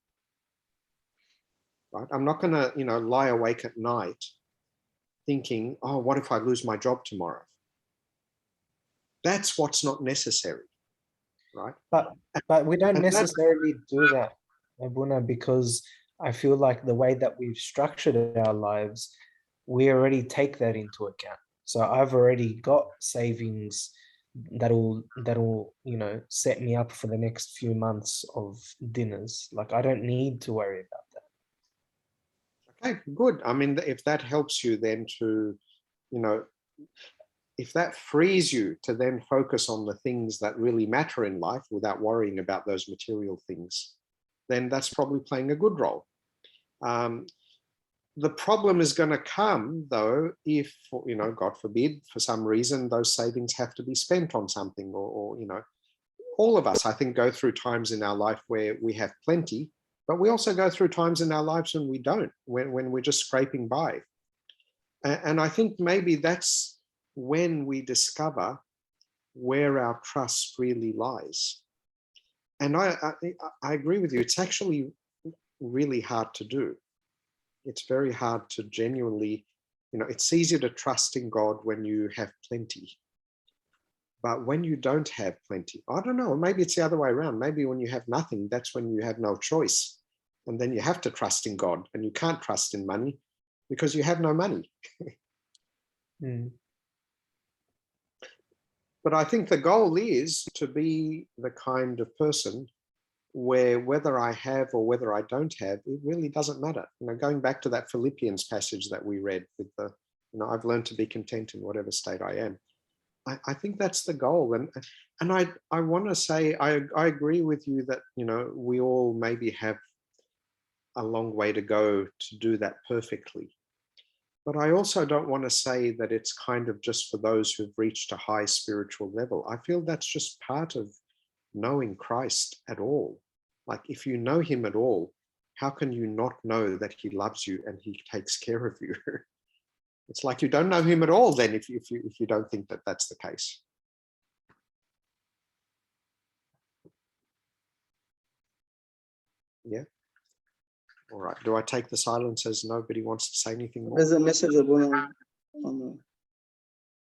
Right? I'm not going to, lie awake at night thinking, oh, what if I lose my job tomorrow? That's what's not necessary, right? But we don't And that- necessarily do that, Abuna, because I feel like the way that we've structured our lives, we already take that into account. So I've already got savings that'll set me up for the next few months of dinners. Like I don't need to worry about that. Okay, good. I mean, if that helps you then to, if that frees you to then focus on the things that really matter in life without worrying about those material things, then that's probably playing a good role. The problem is going to come, though, if, God forbid, for some reason, those savings have to be spent on something or all of us, I think, go through times in our life where we have plenty, but we also go through times in our lives when we don't, when we're just scraping by. And I think maybe that's when we discover where our trust really lies. And I agree with you. It's actually really hard to do. It's very hard to genuinely, it's easier to trust in God when you have plenty. But when you don't have plenty, I don't know, maybe it's the other way around. Maybe when you have nothing, that's when you have no choice. And then you have to trust in God, and you can't trust in money because you have no money. But I think the goal is to be the kind of person where whether I have or whether I don't have, it really doesn't matter. Going back to that Philippians passage that we read with the, I've learned to be content in whatever state I am. I think that's the goal. And I want to say, I agree with you that, we all maybe have a long way to go to do that perfectly. But I also don't want to say that it's kind of just for those who've reached a high spiritual level. I feel that's just part of knowing Christ at all. Like if you know him at all, how can you not know that he loves you and he takes care of you? It's like you don't know him at all then if you don't think that that's the case. Yeah. All right. Do I take the silence as nobody wants to say anything more? There's a message Abuna on the...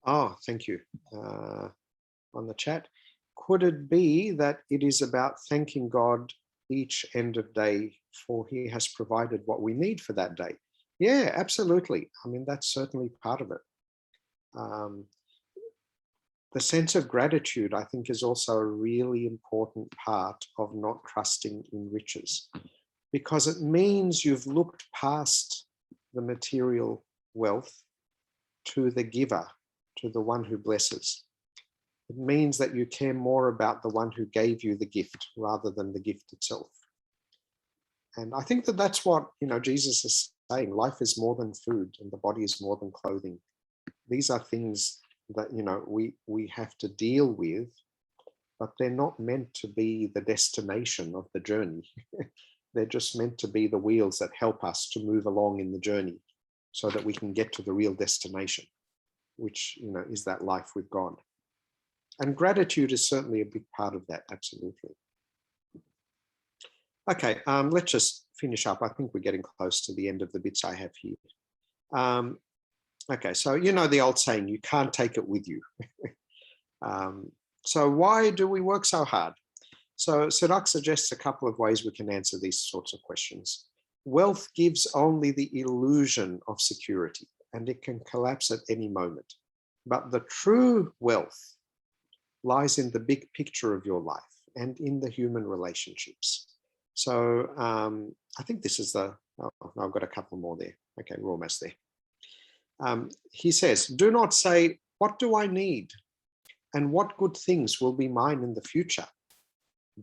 Oh, thank you. On the chat. Could it be that it is about thanking God each end of day for he has provided what we need for that day? Yeah, absolutely. I mean, that's certainly part of it. The sense of gratitude, I think, is also a really important part of not trusting in riches, because it means you've looked past the material wealth to the giver, to the one who blesses. It means that you care more about the one who gave you the gift rather than the gift itself. And I think that that's what, Jesus is saying. Life is more than food and the body is more than clothing. These are things that, we have to deal with, but they're not meant to be the destination of the journey. They're just meant to be the wheels that help us to move along in the journey so that we can get to the real destination, which, is that life with God. And gratitude is certainly a big part of that, absolutely. Okay, let's just finish up. I think we're getting close to the end of the bits I have here. Okay, so the old saying, you can't take it with you. So why do we work so hard? So Sirach suggests a couple of ways we can answer these sorts of questions. Wealth gives only the illusion of security, and it can collapse at any moment. But the true wealth lies in the big picture of your life and in the human relationships. So I think this is I've got a couple more there. Okay, we're almost there. He says, do not say, what do I need? And what good things will be mine in the future?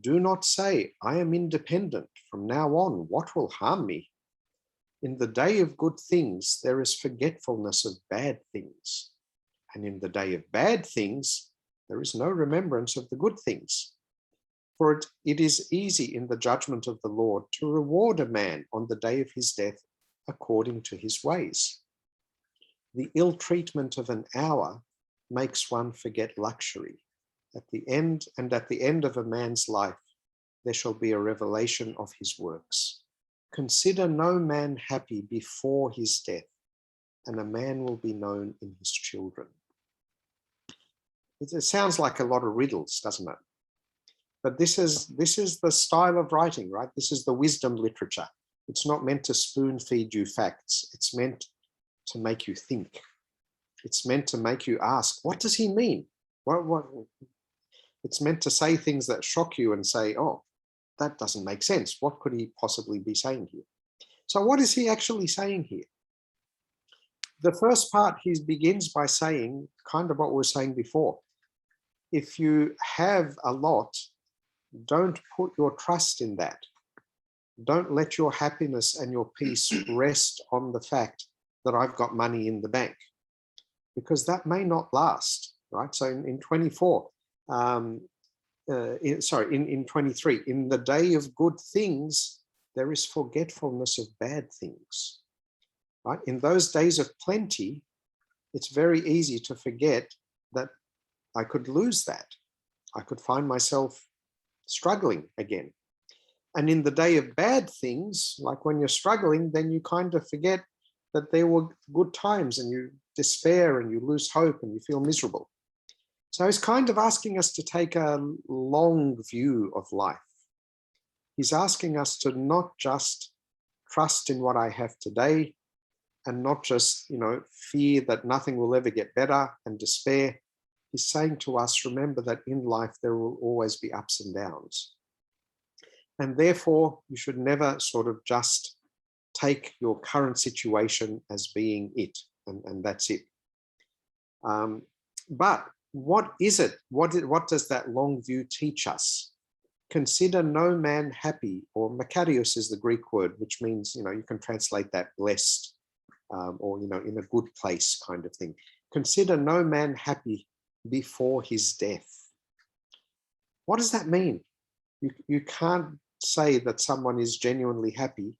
Do not say, I am independent. From now on, what will harm me? In the day of good things, there is forgetfulness of bad things. And in the day of bad things, there is no remembrance of the good things. For it is easy in the judgment of the Lord to reward a man on the day of his death according to his ways. The ill treatment of an hour makes one forget luxury. At the end of a man's life, there shall be a revelation of his works. Consider no man happy before his death, and a man will be known in his children. It sounds like a lot of riddles, doesn't it? But this is the style of writing, right? This is the wisdom literature. It's not meant to spoon feed you facts. It's meant to make you think. It's meant to make you ask, what does he mean? What? It's meant to say things that shock you and say, oh, that doesn't make sense. What could he possibly be saying here? So what is he actually saying here? The first part, he begins by saying kind of what we were saying before. If you have a lot, don't put your trust in that. Don't let your happiness and your peace rest on the fact that I've got money in the bank, because that may not last, right? So in 24, in 23, in the day of good things, there is forgetfulness of bad things, right? In those days of plenty, it's very easy to forget that I could lose that. I could find myself struggling again. And in the day of bad things, like when you're struggling, then you kind of forget that there were good times and you despair and you lose hope and you feel miserable. So he's kind of asking us to take a long view of life. He's asking us to not just trust in what I have today and not just, fear that nothing will ever get better and despair. He's saying to us, remember that in life, there will always be ups and downs. And therefore, you should never sort of just take your current situation as being it, and that's it. But what is it? What does that long view teach us? Consider no man happy, or makarios is the Greek word, which means, you can translate that blessed, or, in a good place kind of thing. Consider no man happy before his death. What does that mean? You can't say that someone is genuinely happy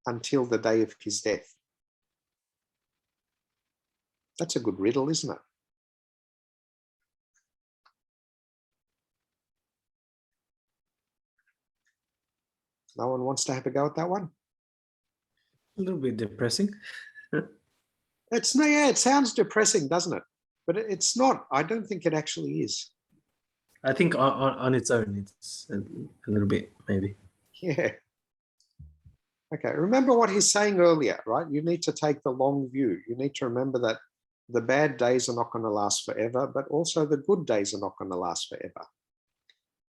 until the day of his death. That's a good riddle, isn't it? No one wants to have a go at that one? A little bit depressing. It sounds depressing, doesn't it? But it's not. I don't think it actually is. I think on its own, it's a little bit, maybe. Yeah. Okay, remember what he's saying earlier, right? You need to take the long view. You need to remember that the bad days are not going to last forever, but also the good days are not going to last forever.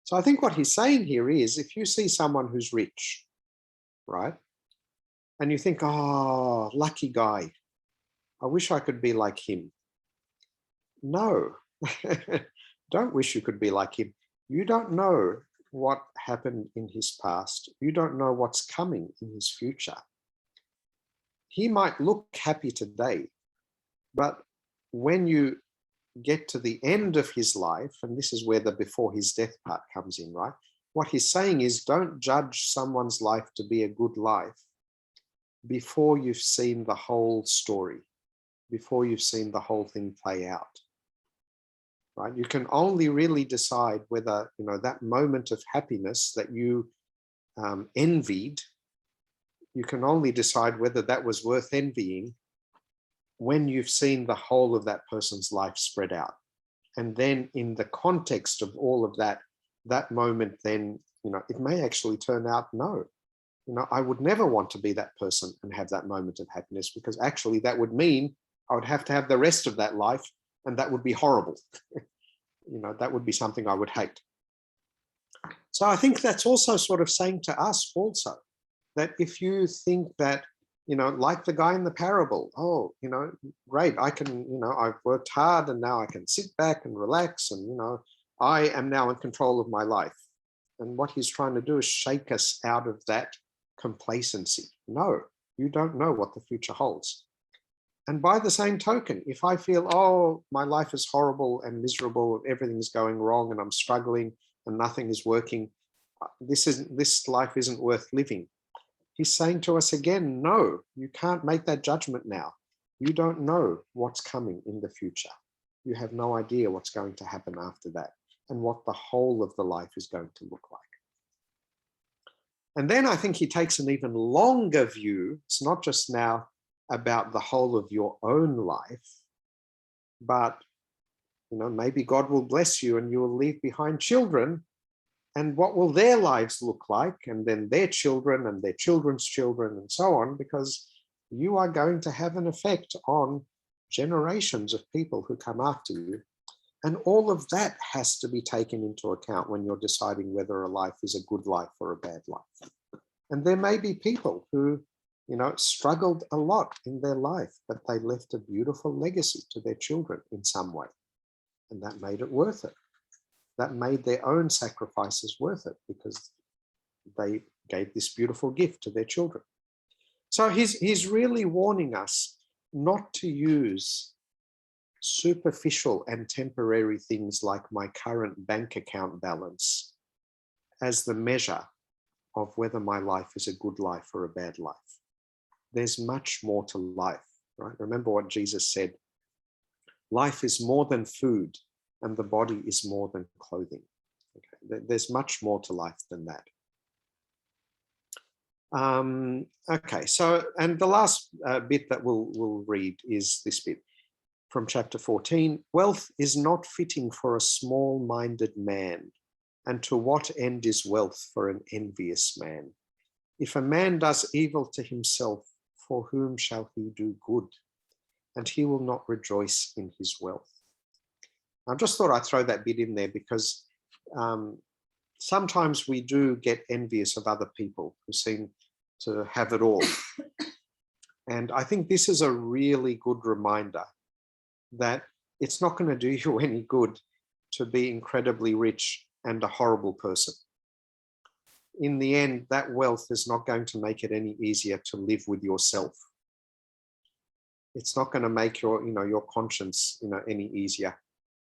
So I think what he's saying here is, if you see someone who's rich, right? And you think, oh, lucky guy, I wish I could be like him. No, don't wish you could be like him. You don't know what happened in his past. You don't know what's coming in his future. He might look happy today, but when you get to the end of his life, and this is where the before his death part comes in, right? What he's saying is, don't judge someone's life to be a good life before you've seen the whole story, before you've seen the whole thing play out. Right? You can only really decide whether, that moment of happiness that you envied, you can only decide whether that was worth envying when you've seen the whole of that person's life spread out. And then in the context of all of that moment, then, it may actually turn out, no, I would never want to be that person and have that moment of happiness, because actually that would mean I would have to have the rest of that life, and that would be horrible. That would be something I would hate. So I think that's also sort of saying to us also that if you think that, like the guy in the parable, oh, great, I can, I've worked hard and now I can sit back and relax and, I am now in control of my life. And what he's trying to do is shake us out of that complacency. No, You don't know what the future holds. And by the same token, if I feel, oh, my life is horrible and miserable, everything's going wrong and I'm struggling and nothing is working, this life isn't worth living. He's saying to us again, no, you can't make that judgment now. You don't know what's coming in the future. You have no idea what's going to happen after that and what the whole of the life is going to look like. And then I think he takes an even longer view. It's not just now about the whole of your own life, but maybe God will bless you and you will leave behind children, and what will their lives look like, and then their children and their children's children and so on, because you are going to have an effect on generations of people who come after you. And all of that has to be taken into account when you're deciding whether a life is a good life or a bad life. And there may be people who, struggled a lot in their life, but they left a beautiful legacy to their children in some way. And that made it worth it. That made their own sacrifices worth it because they gave this beautiful gift to their children. So he's really warning us not to use superficial and temporary things like my current bank account balance as the measure of whether my life is a good life or a bad life. There's much more to life, right? Remember what Jesus said, life is more than food and the body is more than clothing. Okay? There's much more to life than that. Okay, so, and the last bit that we'll read is this bit from chapter 14. Wealth is not fitting for a small-minded man, and to what end is wealth for an envious man? If a man does evil to himself, for whom shall he do good? And he will not rejoice in his wealth. I just thought I'd throw that bit in there because sometimes we do get envious of other people who seem to have it all. And I think this is a really good reminder that it's not going to do you any good to be incredibly rich and a horrible person. In the end, that wealth is not going to make it any easier to live with yourself. It's not going to make your conscience, any easier.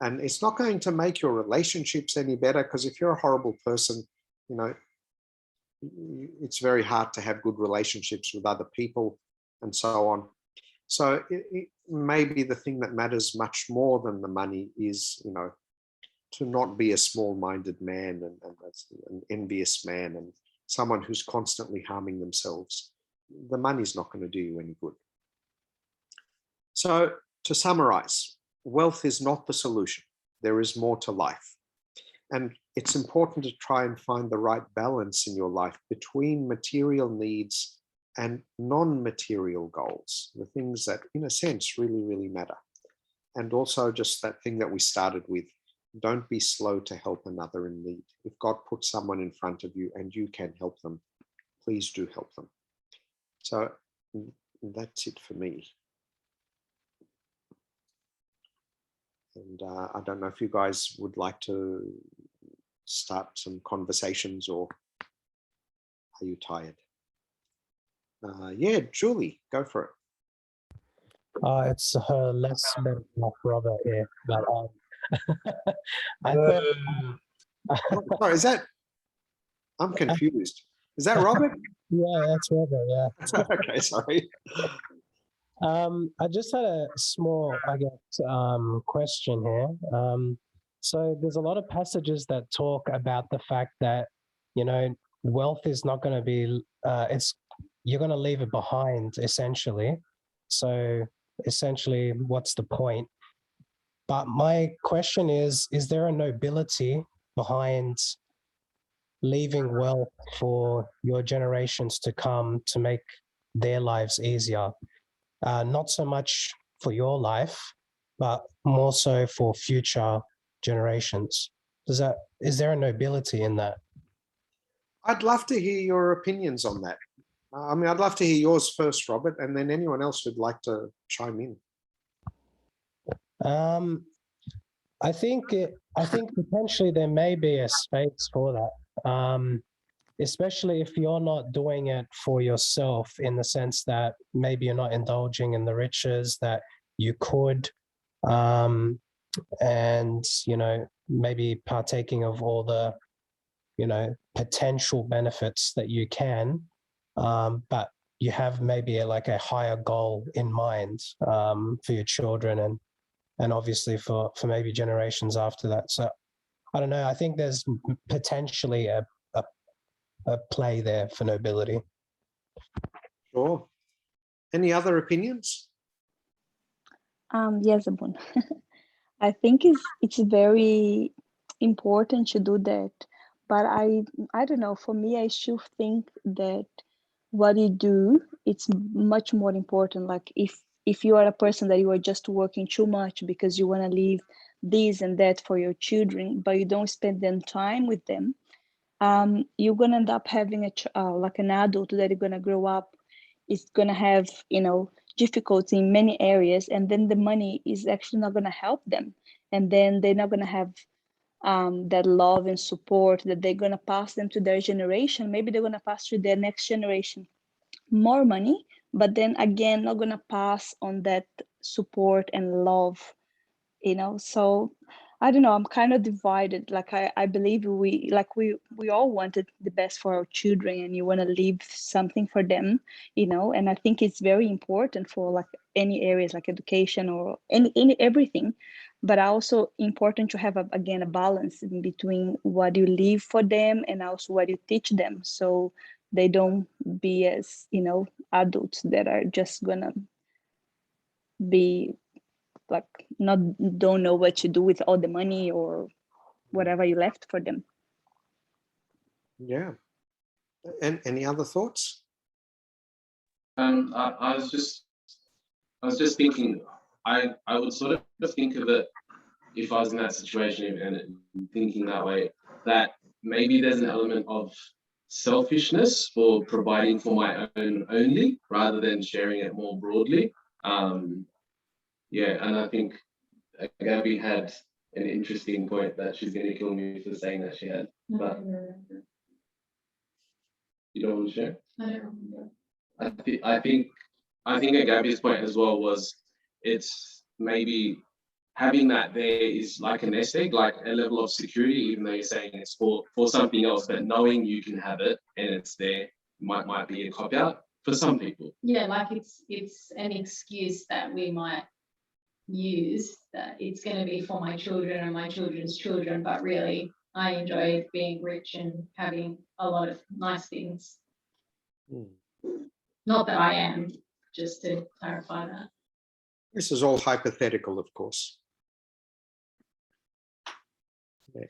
And it's not going to make your relationships any better, because if you're a horrible person, it's very hard to have good relationships with other people and so on. So maybe the thing that matters much more than the money is, to not be a small-minded man and an envious man and someone who's constantly harming themselves. The money's not going to do you any good. So to summarize, wealth is not the solution. There is more to life. And it's important to try and find the right balance in your life between material needs and non-material goals, the things that, in a sense, really, really matter. And also just that thing that we started with, don't be slow to help another in need. If God puts someone in front of you and you can help them, please do help them. So that's it for me. And I don't know if you guys would like to start some conversations, or are you tired? Yeah, Julie, go for it. It's her less better off Robert here, but I thought. Sorry, is that? I'm confused. Is that Robert? Yeah, that's Robert. Yeah. Okay, sorry. I just had a small, question here. So there's a lot of passages that talk about the fact that, wealth is not going to be, you're going to leave it behind, essentially. So essentially, what's the point? But my question is there a nobility behind leaving wealth for your generations to come to make their lives easier? Not so much for your life, but more so for future generations. Is there a nobility in that? I'd love to hear your opinions on that. I'd love to hear yours first, Robert, and then anyone else who'd like to chime in. I think potentially there may be a space for that. especially if you're not doing it for yourself, in the sense that maybe you're not indulging in the riches that you could, and maybe partaking of all the potential benefits that you can, but you have maybe a higher goal in mind, for your children and obviously for maybe generations after that. So I don't know. I think there's potentially a play there for nobility. Sure. Any other opinions? Yes, Abun. I think it's very important to do that, but I don't know. For me, I should think that what you do, it's much more important. Like if you are a person that you are just working too much because you want to leave this and that for your children, but you don't spend them time with them, you're gonna end up having like an adult that you're gonna grow up, is gonna have difficulty in many areas, and then the money is actually not gonna help them, and then they're not gonna have that love and support that they're gonna pass them to their generation. Maybe they're gonna pass to their next generation more money, but then again not gonna pass on that support and love. So I don't know, I'm kind of divided. Like I believe we all wanted the best for our children, and you want to leave something for them, and I think it's very important for like any areas like education or any everything, but also important to have again a balance in between what you leave for them and also what you teach them, so they don't be as adults that are just gonna be like don't know what to do with all the money or whatever you left for them. Yeah. And any other thoughts? I was just thinking, I would sort of think of it, if I was in that situation and thinking that way, that maybe there's an element of selfishness for providing for my own only, rather than sharing it more broadly. And I think Gabby had an interesting point that she's going to kill me for saying that she had. But you don't want to share? I don't remember. I think at Gabby's point as well was, it's maybe having that there is like a nest egg, like a level of security, even though you're saying it's for something else, but knowing you can have it and it's there might be a cop out for some people. Yeah, like it's an excuse that we might use, that it's going to be for my children and my children's children, but really I enjoy being rich and having a lot of nice things. Not that I am, just to clarify that. This is all hypothetical, of course.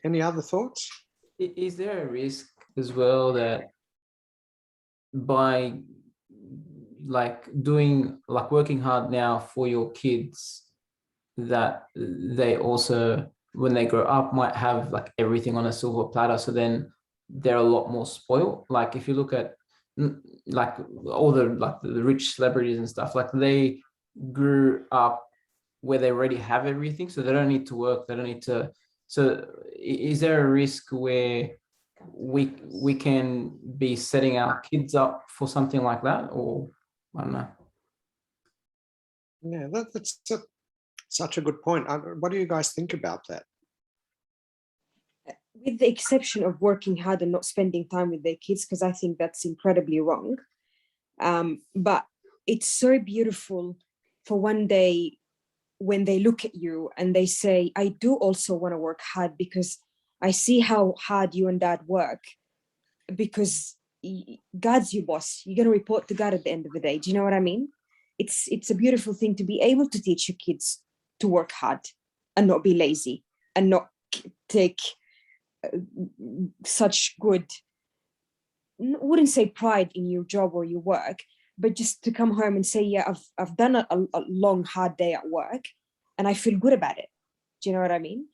Any other thoughts? Is there a risk as well that by working hard now for your kids, that they also, when they grow up, might have like everything on a silver platter, so then they're a lot more spoiled? Like if you look at like all the rich celebrities and stuff, like they grew up where they already have everything, so they don't need to work, they don't need to. So is there a risk where we can be setting our kids up for something like that? Or I don't know. Yeah, that's such a good point. What do you guys think about that? With the exception of working hard and not spending time with their kids, because I think that's incredibly wrong. But it's so beautiful for one day when they look at you and they say, I do also want to work hard because I see how hard you and dad work, because God's your boss. You're going to report to God at the end of the day. Do you know what I mean? It's a beautiful thing to be able to teach your kids to work hard and not be lazy and not take such good, wouldn't say pride in your job or your work, but just to come home and say, yeah, I've done a long, hard day at work and I feel good about it. Do you know what I mean?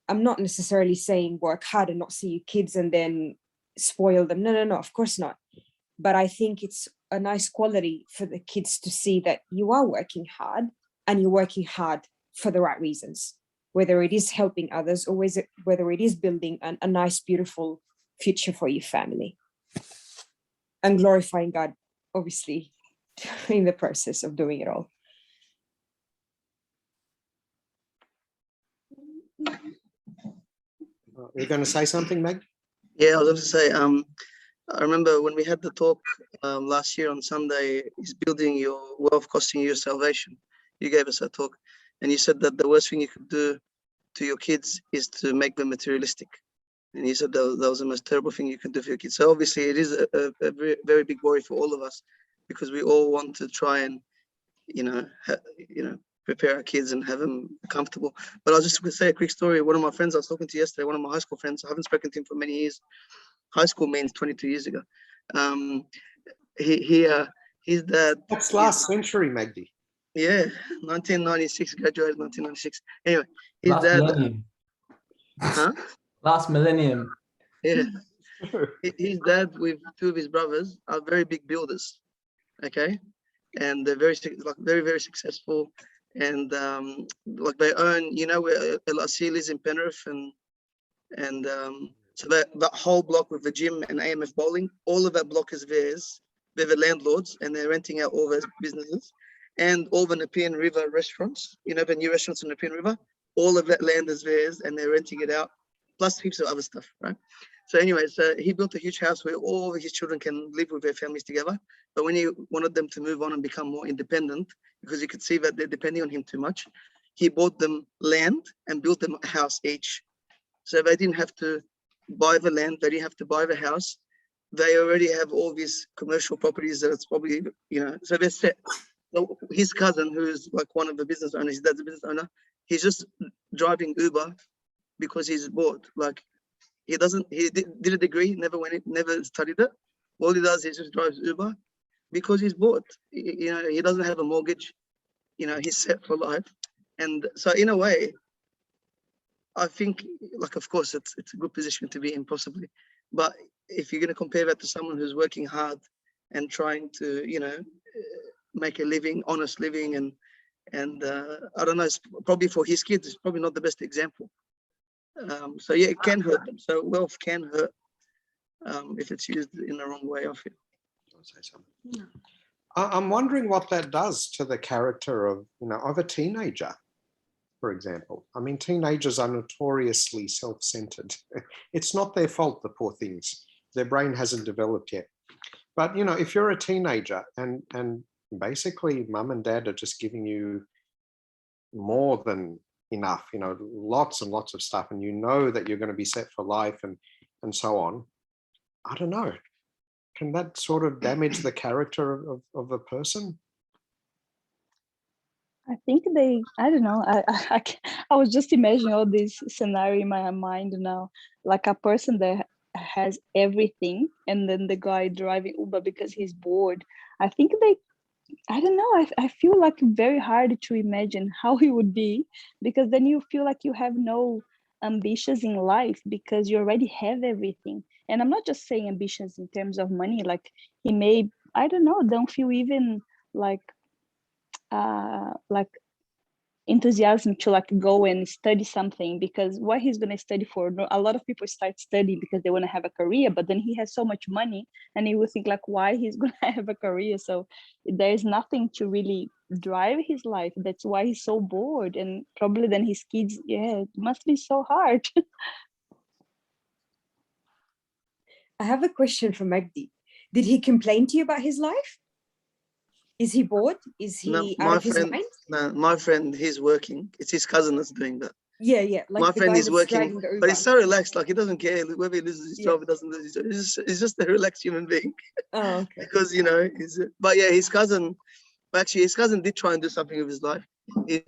I'm not necessarily saying work hard and not see your kids and then spoil them. No, of course not. But I think it's a nice quality for the kids to see that you are working hard and you're working hard for the right reasons, whether it is helping others or whether it is building a nice, beautiful future for your family. and glorifying God, obviously, in the process of doing it all. You're going to say something, Meg? Yeah, I was going to say, I remember when we had the talk last year on Sunday, is building your wealth costing you your salvation. You gave us that talk, and you said that the worst thing you could do to your kids is to make them materialistic. And you said that was the most terrible thing you can do for your kids. So obviously it is a very, very big worry for all of us, because we all want to try and, prepare our kids and have them comfortable. But I'll just say a quick story. One of my friends I was talking to yesterday, one of my high school friends, I haven't spoken to him for many years. High school means 22 years ago. His dad. That's last century, Magdi. Yeah, 1996, graduated 1996. Anyway, his Last dad. millennium. Huh? Last millennium. Yeah. His dad with two of his brothers are very big builders. Okay. And they're very, very successful. And like they own, where LRC lives in Penrith, and so that whole block with the gym and AMF bowling, all of that block is theirs. They're the landlords, and they're renting out all those businesses, and all the Nepean River restaurants. The new restaurants in Nepean River. All of that land is theirs, and they're renting it out, plus heaps of other stuff, right? So anyway, so he built a huge house where all of his children can live with their families together. But when he wanted them to move on and become more independent, because he could see that they're depending on him too much, he bought them land and built them a house each. So they didn't have to buy the land, they didn't have to buy the house. They already have all these commercial properties that it's probably, so they're set. So his cousin, who is like one of the business owners, his dad's a business owner, he's just driving Uber because he's bored. Like, he did a degree, never studied it. All he does is just drives Uber because he's bored. He doesn't have a mortgage. He's set for life. And so in a way, I think, like, of course, it's a good position to be in, possibly. But if you're going to compare that to someone who's working hard and trying to, make a living, honest living, and I don't know, it's probably for his kids, it's probably not the best example. So yeah, it can hurt them. So wealth can hurt if it's used in the wrong way, I feel. I'm wondering what that does to the character of a teenager, for example. I mean, teenagers are notoriously self-centered. It's not their fault, the poor things. Their brain hasn't developed yet. But if you're a teenager and basically mum and dad are just giving you more than enough, lots and lots of stuff, and that you're going to be set for life and so on, I don't know. Can that sort of damage the character of a person? I think I don't know. I was just imagining all this scenario in my mind now, like a person that has everything, and then the guy driving Uber because he's bored. I think I don't know. I feel like very hard to imagine how he would be, because then you feel like you have no ambitions in life because you already have everything. And I'm not just saying ambitions in terms of money. Like, he may, I don't know, don't feel even like enthusiasm to like go and study something, because what he's going to study for? A lot of people start studying because they want to have a career, but then he has so much money and he will think like, why he's going to have a career? So there's nothing to really drive his life. That's why he's so bored. And probably then his kids, it must be so hard. I have a question for Magdi. Did he complain to you about his life? Is he bored? Is he out of his mind? No, my friend, he's working. It's his cousin that's doing that. Yeah. Like my the friend guy is that's working, driving the Uber. but he's so relaxed. Like, he doesn't care whether he loses his job, he doesn't lose his job. He's just a relaxed human being. Oh, okay. Because but yeah, his cousin did try and do something with his life. He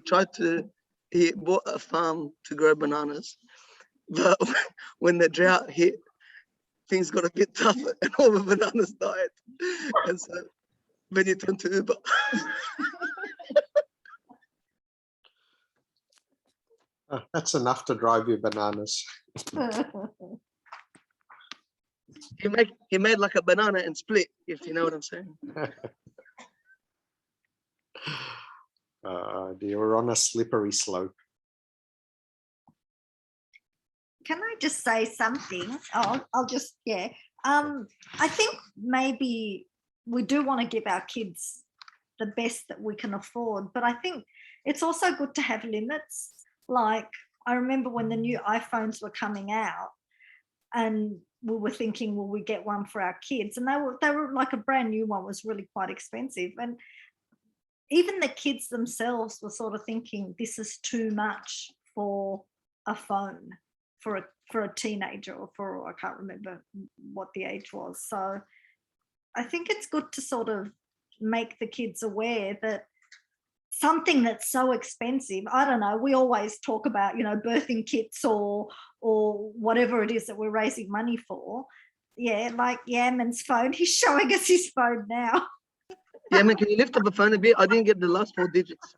bought a farm to grow bananas, but when the drought hit, things got a bit tougher and all the bananas died. And so then he turned to Uber. That's enough to drive you bananas. He made like a banana and split, if you know what I'm saying. You're on a slippery slope. Can I just say something? I'll just, I think maybe we do want to give our kids the best that we can afford, but I think it's also good to have limits. Like, I remember when the new iPhones were coming out and we were thinking, will we get one for our kids? And they were like, a brand new one was really quite expensive. And even the kids themselves were sort of thinking, this is too much for a phone for a teenager, or for, I can't remember what the age was. So I think it's good to sort of make the kids aware that something that's so expensive, I don't know, we always talk about, you know, birthing kits or whatever it is that we're raising money for. Yeah, like Yaman's phone, he's showing us his phone now. Yeah, man, can you lift up the phone a bit? I didn't get the last 4 digits.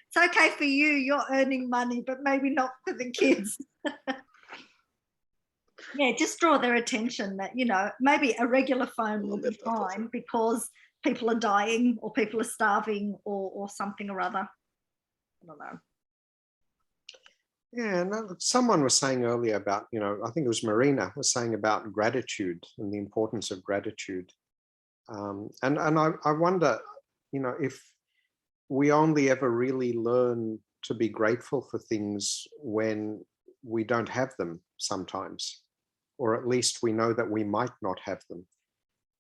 It's okay for you, you're earning money, but maybe not for the kids. Yeah, just draw their attention that, you know, maybe a regular phone will be fine because people are dying or people are starving or something or other. I don't know. Yeah, no, someone was saying earlier about, you know, I think it was Marina was saying about gratitude and the importance of gratitude. And I wonder, you know, if we only ever really learn to be grateful for things when we don't have them sometimes, or at least we know that we might not have them.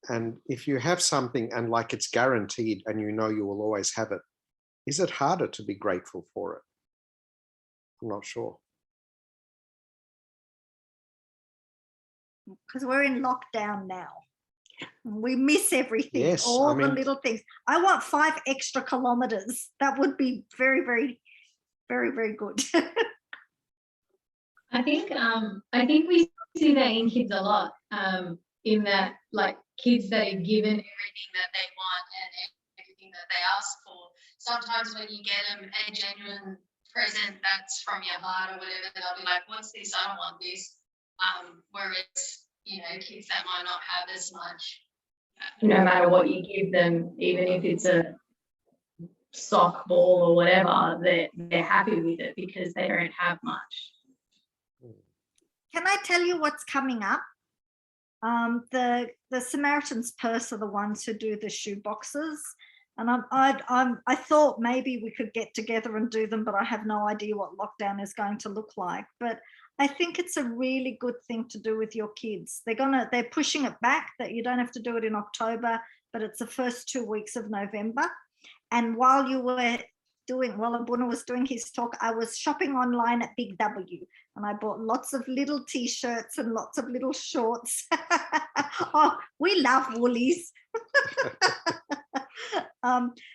And if you have something and like it's guaranteed and you know you will always have it, is it harder to be grateful for it? I'm not sure. Because we're in lockdown now. We miss everything, Yes, all I mean, the little things. I want 5 extra kilometers. That would be very, very, very, very good. I think we see that in kids a lot, in that, like, kids that are given everything that they want and everything that they ask for. Sometimes when you get them a genuine present that's from your heart or whatever, they'll be like, what's this? I don't want this. Whereas, you know, kids that might not have as much, no matter what you give them, even if it's a sock ball or whatever, they're happy with it because they don't have much. Can I tell you what's coming up? The Samaritan's Purse are the ones who do the shoe boxes. And I thought maybe we could get together and do them, but I have no idea what lockdown is going to look like. But I think it's a really good thing to do with your kids. They're pushing it back, that you don't have to do it in October, but it's the first 2 weeks of November. And while Abuna was doing his talk, I was shopping online at Big W and I bought lots of little t-shirts and lots of little shorts. Oh, we love Woolies.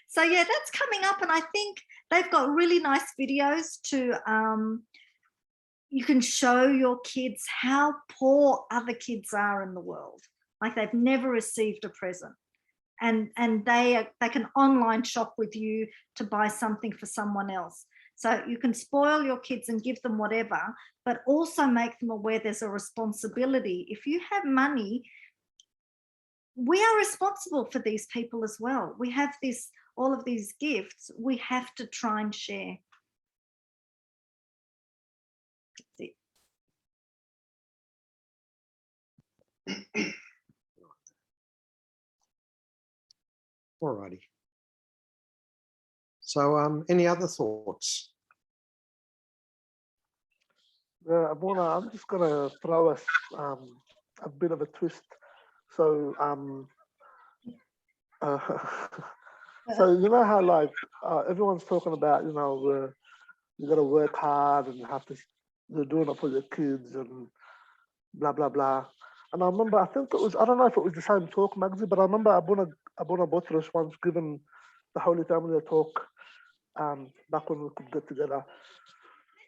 So yeah, that's coming up, and I think they've got really nice videos to you can show your kids how poor other kids are in the world, like they've never received a present, and they can online shop with you to buy something for someone else. So you can spoil your kids and give them whatever, but also make them aware there's a responsibility. If you have money, we are responsible for these people as well. We have all of these gifts. We have to try and share. That's it. All righty. So any other thoughts? Abuna, I'm just going to throw us a bit of a twist. So, so you know how, like, everyone's talking about, you know, you got to work hard and you have to, you're doing it for your kids and blah, blah, blah. And I remember, I think it was, I don't know if it was the same talk, Magzi, but I remember Abuna Boutros once given the Holy Family a talk back when we could get together.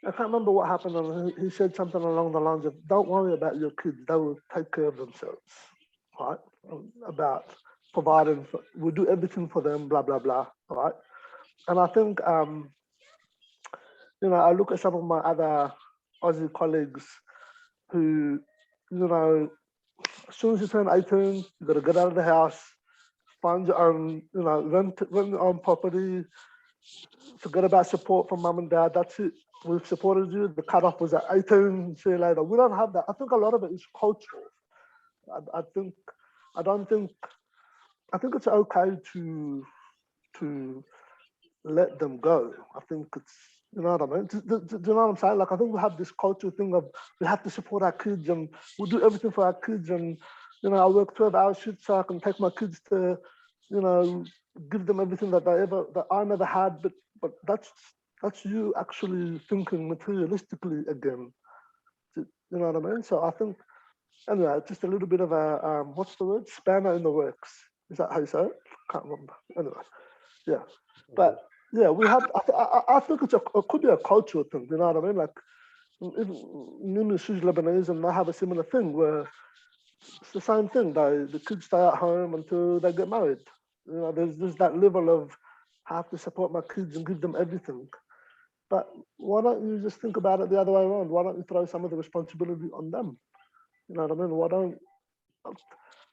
I can't remember what happened, and he said something along the lines of, don't worry about your kids, they will take care of themselves, right? About providing, we'll do everything for them, blah, blah, blah, right? And I think, you know, I look at some of my other Aussie colleagues who, you know, as soon as you turn 18, you got to get out of the house, find your own, you know, rent your own property, forget about support from mum and dad, that's it. we've supported you. The cutoff was at 18. See you later. We don't have that. I think a lot of it is cultural. I think it's okay to let them go. I think it's, you know what I mean? Do you know what I'm saying? Like, I think we have this cultural thing of we have to support our kids and we'll do everything for our kids. And, you know, I work 12-hour shifts so I can take my kids to, you know, give them everything that I never had. But that's you actually thinking materialistically again. You know what I mean? So I think, anyway, it's just a little bit of a, what's the word? Spanner in the works. Is that how you say it? Can't remember. Anyway, yeah. But yeah, we have, I think it could be a cultural thing, you know what I mean? Like, even she's Lebanese and they have a similar thing where it's the same thing. The kids stay at home until they get married. You know, there's that level of, I have to support my kids and give them everything. But why don't you just think about it the other way around? Why don't you throw some of the responsibility on them? You know what I mean? Why don't,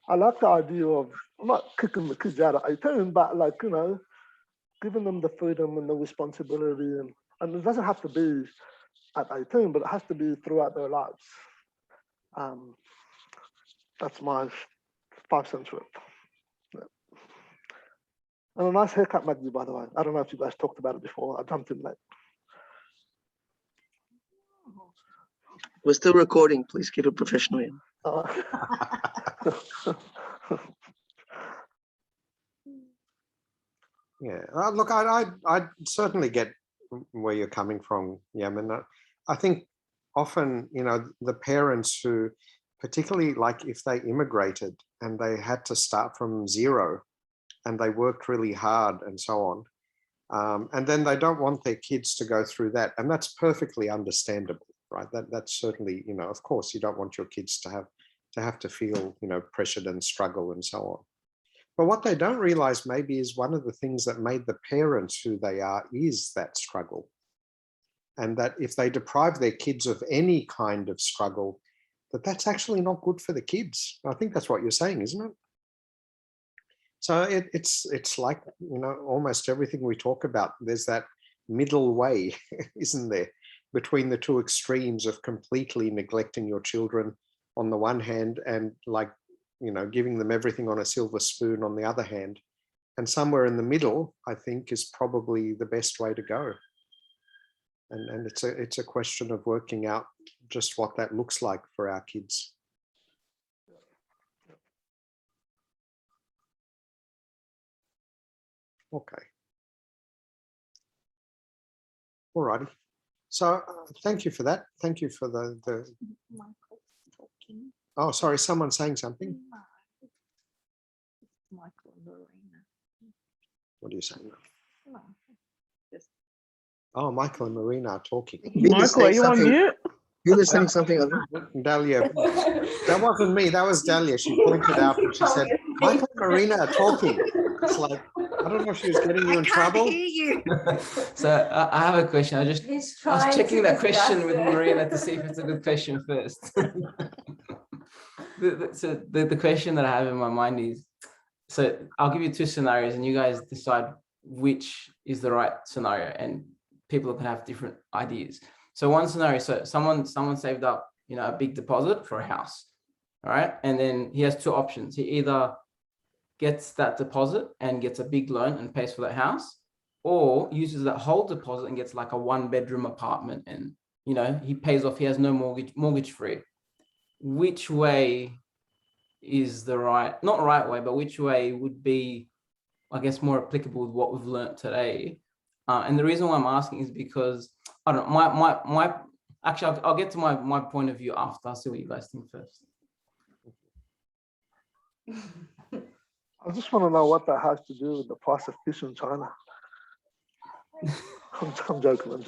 I like the idea of, I'm not kicking the kids out at 18, but like, you know, giving them the freedom and the responsibility. And it doesn't have to be at 18, but it has to be throughout their lives. That's my 5 cents worth. Yeah. And a nice haircut, Maggie, by the way. I don't know if you guys talked about it before. I jumped in late. We're still recording. Please keep it professional. Yeah, look, I certainly get where you're coming from, Yaman. I think often, you know, the parents who, particularly like if they immigrated and they had to start from zero and they worked really hard and so on, and then they don't want their kids to go through that, and that's perfectly understandable, right? That's certainly, you know, of course, you don't want your kids to have to feel, you know, pressured and struggle and so on. But what they don't realize maybe is one of the things that made the parents who they are is that struggle. And that if they deprive their kids of any kind of struggle, that's actually not good for the kids. I think that's what you're saying, isn't it? So it's like, you know, almost everything we talk about, there's that middle way, isn't there, between the two extremes of completely neglecting your children on the one hand and like, you know, giving them everything on a silver spoon on the other hand. And somewhere in the middle, I think, is probably the best way to go. And it's a question of working out just what that looks like for our kids. Okay. All righty. So thank you for that. Thank you for the. Michael's talking. Oh, sorry, someone's saying something. Michael and Marina. What are you saying? No, just Oh, Michael and Marina are talking. Michael, are you on mute? You're saying something. Dahlia, that wasn't me. That was Dahlia. She pointed out and she said, Michael and Marina are talking. It's like, I don't know if she was getting you in trouble. I can't hear you. So I have a question. I was checking that question with Marina to see if it's a good question first. So the question that I have in my mind is, so I'll give you 2 scenarios and you guys decide which is the right scenario, and people can have different ideas. So one scenario, so someone saved up, you know, a big deposit for a house, all right? And then he has 2 options. He either gets that deposit and gets a big loan and pays for that house, or uses that whole deposit and gets like a 1-bedroom apartment and, you know, he pays off, he has no mortgage free. Which way is the right, not right way, but which way would be, I guess, more applicable with what we've learned today? And the reason why I'm asking is because, I don't know, actually, I'll get to my point of view after. I'll see what you guys think first. I just want to know what that has to do with the price of fish in China. I'm joking.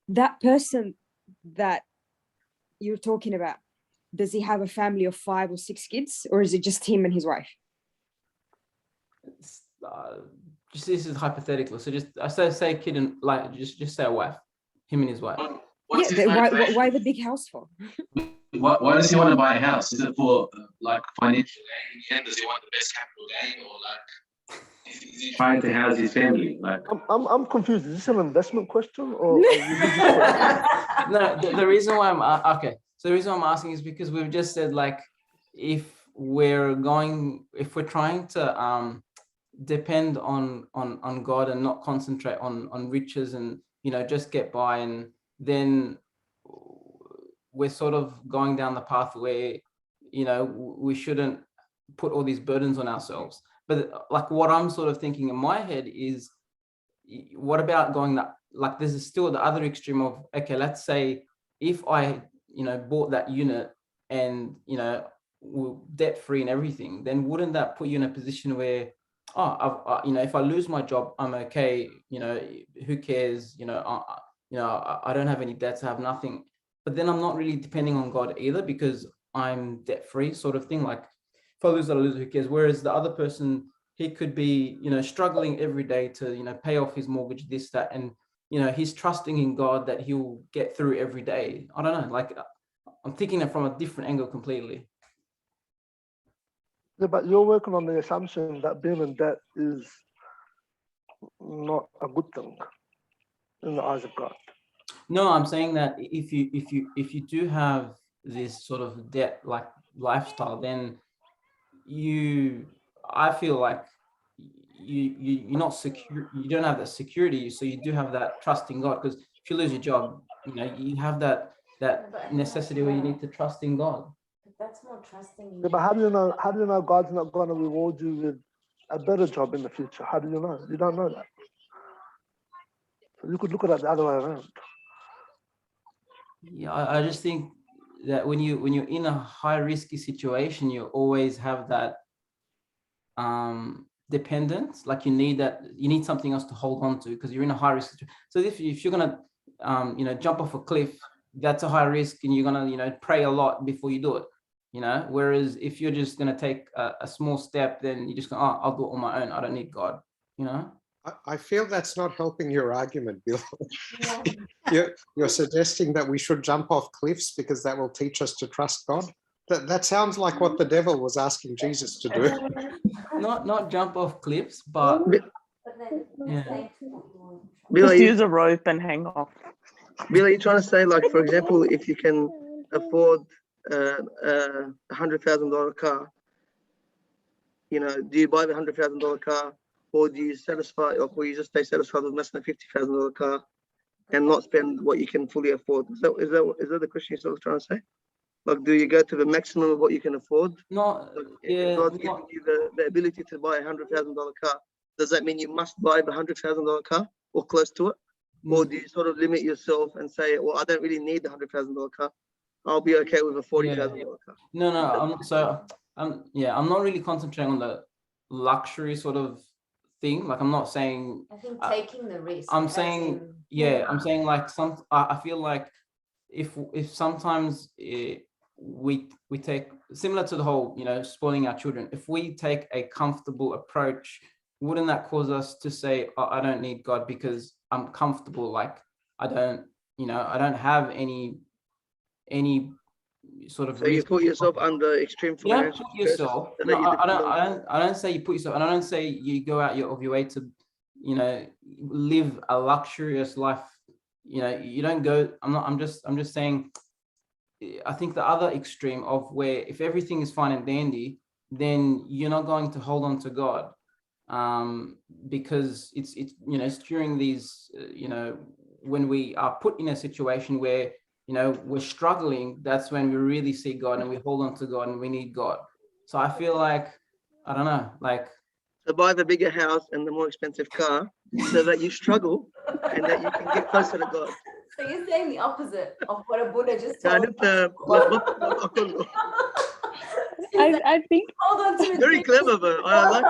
That person that you're talking about, does he have a family of 5 or 6 kids, or is it just him and his wife? Just this is hypothetical. So just I say a kid and like just say a wife, him and his wife. Yeah, why the big house for? why does he want to buy a house? Is it for like financial gain? In the end, does he want the best capital gain, or like is he trying to house his family? Like, I'm confused. Is this an investment question or a religious question? No, the reason why I'm okay. So the reason why I'm asking is because we've just said, like, if we're trying to depend on God and not concentrate on riches and just get by, and then we're sort of going down the path where we shouldn't put all these burdens on ourselves. But like what I'm sort of thinking in my head is, what about going that, like, this is still the other extreme of, okay, let's say if I bought that unit and we're debt free and everything, then wouldn't that put you in a position where, if I lose my job, I'm okay, who cares, I don't have any debts, I have nothing, but then I'm not really depending on God either because I'm debt free, sort of thing. Like, if I lose that, I lose, who cares? Whereas the other person, he could be struggling every day to pay off his mortgage, this, that, and he's trusting in God that he'll get through every day. I don't know, like, I'm thinking it from a different angle completely. Yeah, but you're working on the assumption that being in debt is not a good thing in the eyes of God. No, I'm saying that if you do have this sort of debt like lifestyle, then I feel like you're not secure, you don't have that security, so you do have that trust in God, because if you lose your job, you have that necessity where you need to trust in God. That's more trusting. Yeah, but how do you know God's not going to reward you with a better job in the future? How do you know? You don't know that. So you could look at it the other way around. Yeah, I just think that when you're in a high risky situation, you always have that dependence, like you need something else to hold on to because you're in a high risk situation. So if you're gonna jump off a cliff, that's a high risk, and you're gonna pray a lot before you do it. Whereas if you're just gonna take a small step, then you just go, oh, I'll do it on my own, I don't need God. I feel that's not helping your argument, Bill. You're suggesting that we should jump off cliffs because that will teach us to trust God. That sounds like what the devil was asking Jesus to do. Not jump off cliffs, but yeah. Bill, Just use a rope and hang off. Bill, are you trying to say, like, for example, if you can afford $100,000 car, do you buy the $100,000 car, or do you or you just stay satisfied with less than a $50,000 car and not spend what you can fully afford? Is that the question you're sort of trying to say? Like, do you go to the maximum of what you can afford? No, if God's giving you the ability to buy a $100,000 car, does that mean you must buy the $100,000 car or close to it? Or do you sort of limit yourself and say, well, I don't really need the $100,000 car, I'll be okay with a $40,000 car? No, I'm not really concentrating on the luxury sort of thing. Like, I'm not saying, I think taking the risk. I'm saying, I'm saying, like, I feel like if sometimes we take, similar to the whole spoiling our children, if we take a comfortable approach, wouldn't that cause us to say, oh, I don't need God because I'm comfortable, like I don't have any sort of so you put yourself under extreme financial put yourself. No, I don't say you put yourself, and I don't say you go out of your way to live a luxurious life. You don't go. I'm just saying, I think the other extreme of where if everything is fine and dandy, then you're not going to hold on to God, because it's during these when we are put in a situation where we're struggling, that's when we really see God and we hold on to God and we need God. So I feel like, I don't know, like, to buy the bigger house and the more expensive car so that you struggle and that you can get closer to God. So you're saying the opposite of what a Buddha just told I think hold on to it. Very clever, though. I like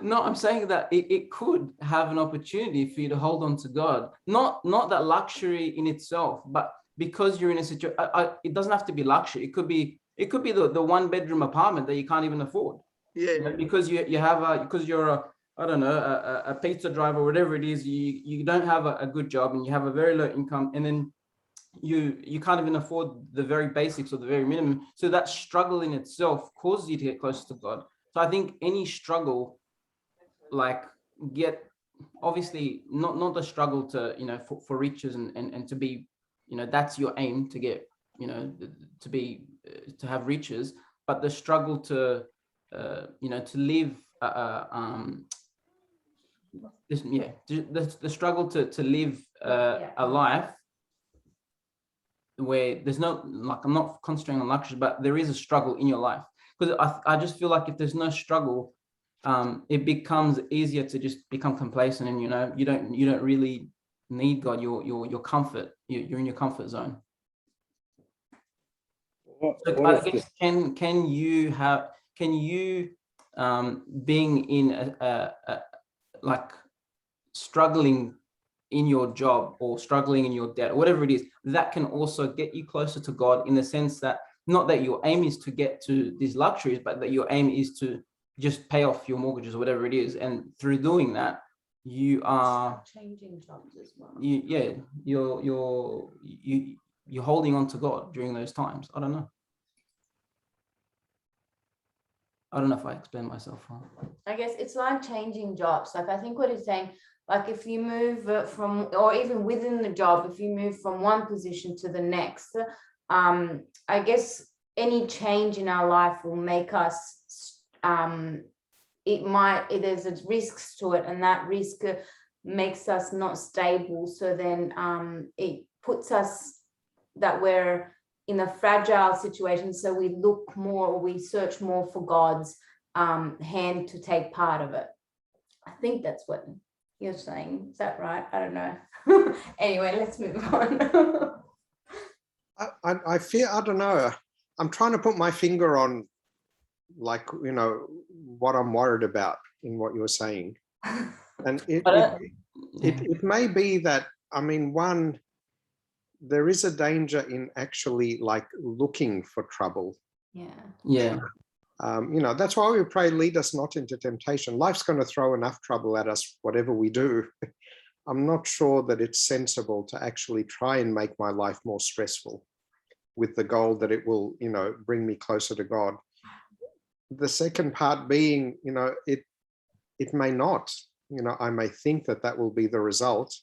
No, I'm saying that it could have an opportunity for you to hold on to God. Not that luxury in itself, but because you're in a situation, it doesn't have to be luxury. It could be the 1-bedroom apartment that you can't even afford. Yeah. Because you have because you're a pizza driver or whatever it is, you don't have a good job and you have a very low income, and then you can't even afford the very basics or the very minimum. So that struggle in itself causes you to get closer to God. So I think any struggle, like obviously not the struggle to, for riches and to be, that's your aim to get, to have riches, but the struggle to, to live, the struggle to live a life where there's no, like, I'm not concentrating on luxury, but there is a struggle in your life. Because I just feel like if there's no struggle, it becomes easier to just become complacent, and you don't really need God. Your comfort, you're in your comfort zone. So I guess can you being in like struggling in your job or struggling in your debt or whatever it is, that can also get you closer to God, in the sense that not that your aim is to get to these luxuries, but that your aim is to just pay off your mortgages or whatever it is, and through doing that you are changing jobs as well. You're holding on to God during those times. I don't know if I explained myself wrong. I guess it's like changing jobs. Like, I think what he's saying, like, if you move from, or even within the job, if you move from one position to the next, I guess any change in our life will make us, there's risks to it, and that risk makes us not stable. So then it puts us that we're in a fragile situation. So we look more, or we search more for God's hand to take part of it. I think that's what you're saying. Is that right? I don't know. Anyway, let's move on. I fear, I don't know. I'm trying to put my finger on, like, what I'm worried about in what you're saying. And it may be that, one, there is a danger in actually, like, looking for trouble. Yeah. That's why we pray, lead us not into temptation. Life's going to throw enough trouble at us, whatever we do. I'm not sure that it's sensible to actually try and make my life more stressful with the goal that it will, bring me closer to God. The second part being, it may not, I may think that will be the result,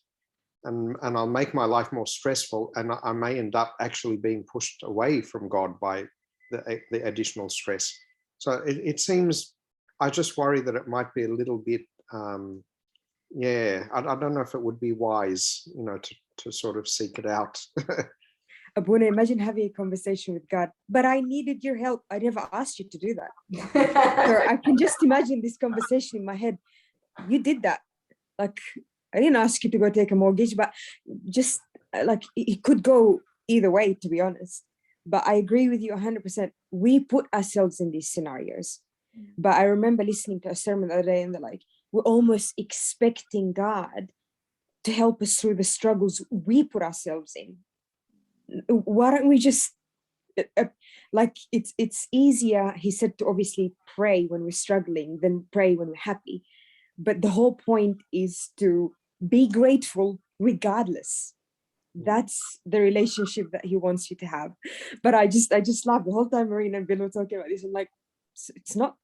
and I'll make my life more stressful, and I may end up actually being pushed away from God by the additional stress. So it seems, I just worry that it might be a little bit, I don't know if it would be wise, to sort of seek it out. Abuna, imagine having a conversation with God, but I needed your help. I never asked you to do that. So I can just imagine this conversation in my head. You did that. Like, I didn't ask you to go take a mortgage, but just like, it could go either way, to be honest. But I agree with you 100%. We put ourselves in these scenarios. But I remember listening to a sermon the other day, and they're like, we're almost expecting God to help us through the struggles we put ourselves in. Why don't we just, like, it's easier, he said, to obviously pray when we're struggling than pray when we're happy. But the whole point is to be grateful regardless. That's the relationship that he wants you to have. But I just laughed the whole time Marina and Bill were talking about this. I'm like, it's not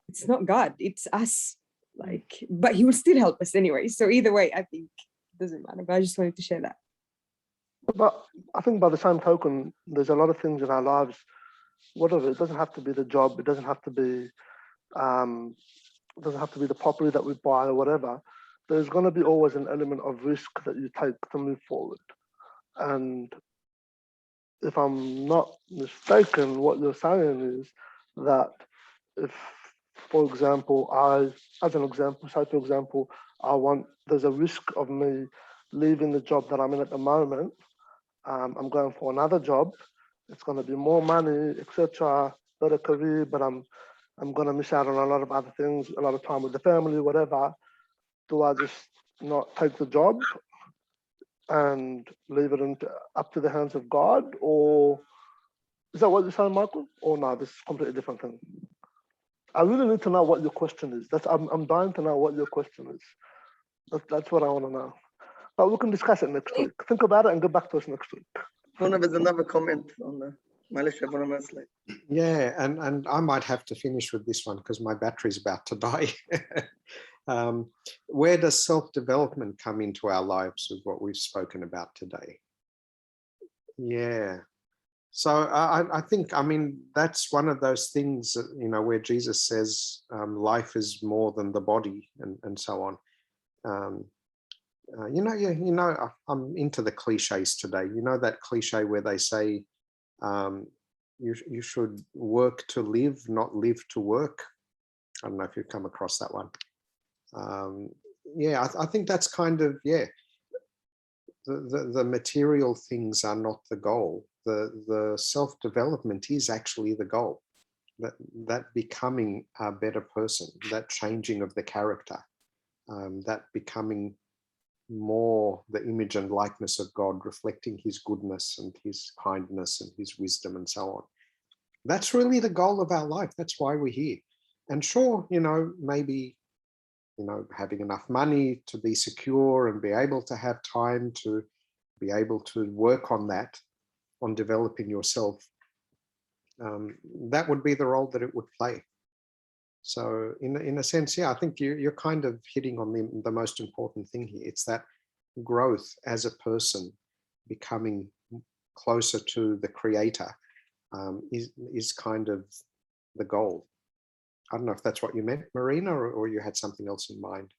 God, it's us. Like, but he will still help us anyway. So either way, I think it doesn't matter. But I just wanted to share that. But I think by the same token, there's a lot of things in our lives, whatever, it doesn't have to be the job, it doesn't have to be the property that we buy or whatever. There's going to be always an element of risk that you take to move forward. And if I'm not mistaken, what you're saying is that if, for example, there's a risk of me leaving the job that I'm in at the moment. I'm going for another job. It's going to be more money, etc., better career, but I'm going to miss out on a lot of other things, a lot of time with the family, whatever. Do I just not take the job and leave it up to the hands of God? Or is that what you're saying, Michael? Or no, this is a completely different thing? I really need to know what your question is. I'm dying to know what your question is. That's what I want to know. But we can discuss it next week. Think about it and get back to us next week. There's another comment on the Malaysia Bonamans. Yeah, and I might have to finish with this one because my battery's about to die. Where does self-development come into our lives with what we've spoken about today? Yeah. So I think, I mean, that's one of those things, you know, where Jesus says life is more than the body and so on. You know, I'm into the cliches today. You know, that cliche where they say you should work to live, not live to work. I don't know if you've come across that one. Yeah, I think that's kind of, yeah, the material things are not the goal. The self-development is actually the goal. That becoming a better person, that changing of the character, that becoming more the image and likeness of God, reflecting his goodness and his kindness and his wisdom and so on. That's really the goal of our life. That's why we're here. And sure, you know, maybe, you know, having enough money to be secure and be able to have time to be able to work on that, on developing yourself, that would be the role that it would play. So in a sense, yeah, I think you're kind of hitting on the most important thing here. It's that growth as a person, becoming closer to the creator, is kind of the goal. I don't know if that's what you meant, Marina, or you had something else in mind.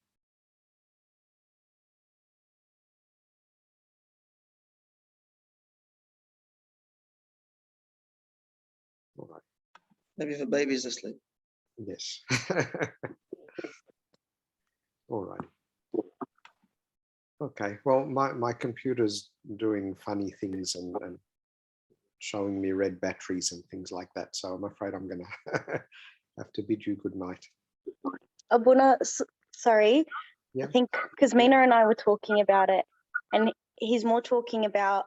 All right. Maybe the baby's asleep. Yes. All right. Okay. Well, my computer's doing funny things and showing me red batteries and things like that. So I'm afraid I'm going to have to bid you good night. Abuna, sorry. Yeah. I think because Mina and I were talking about it, and he's more talking about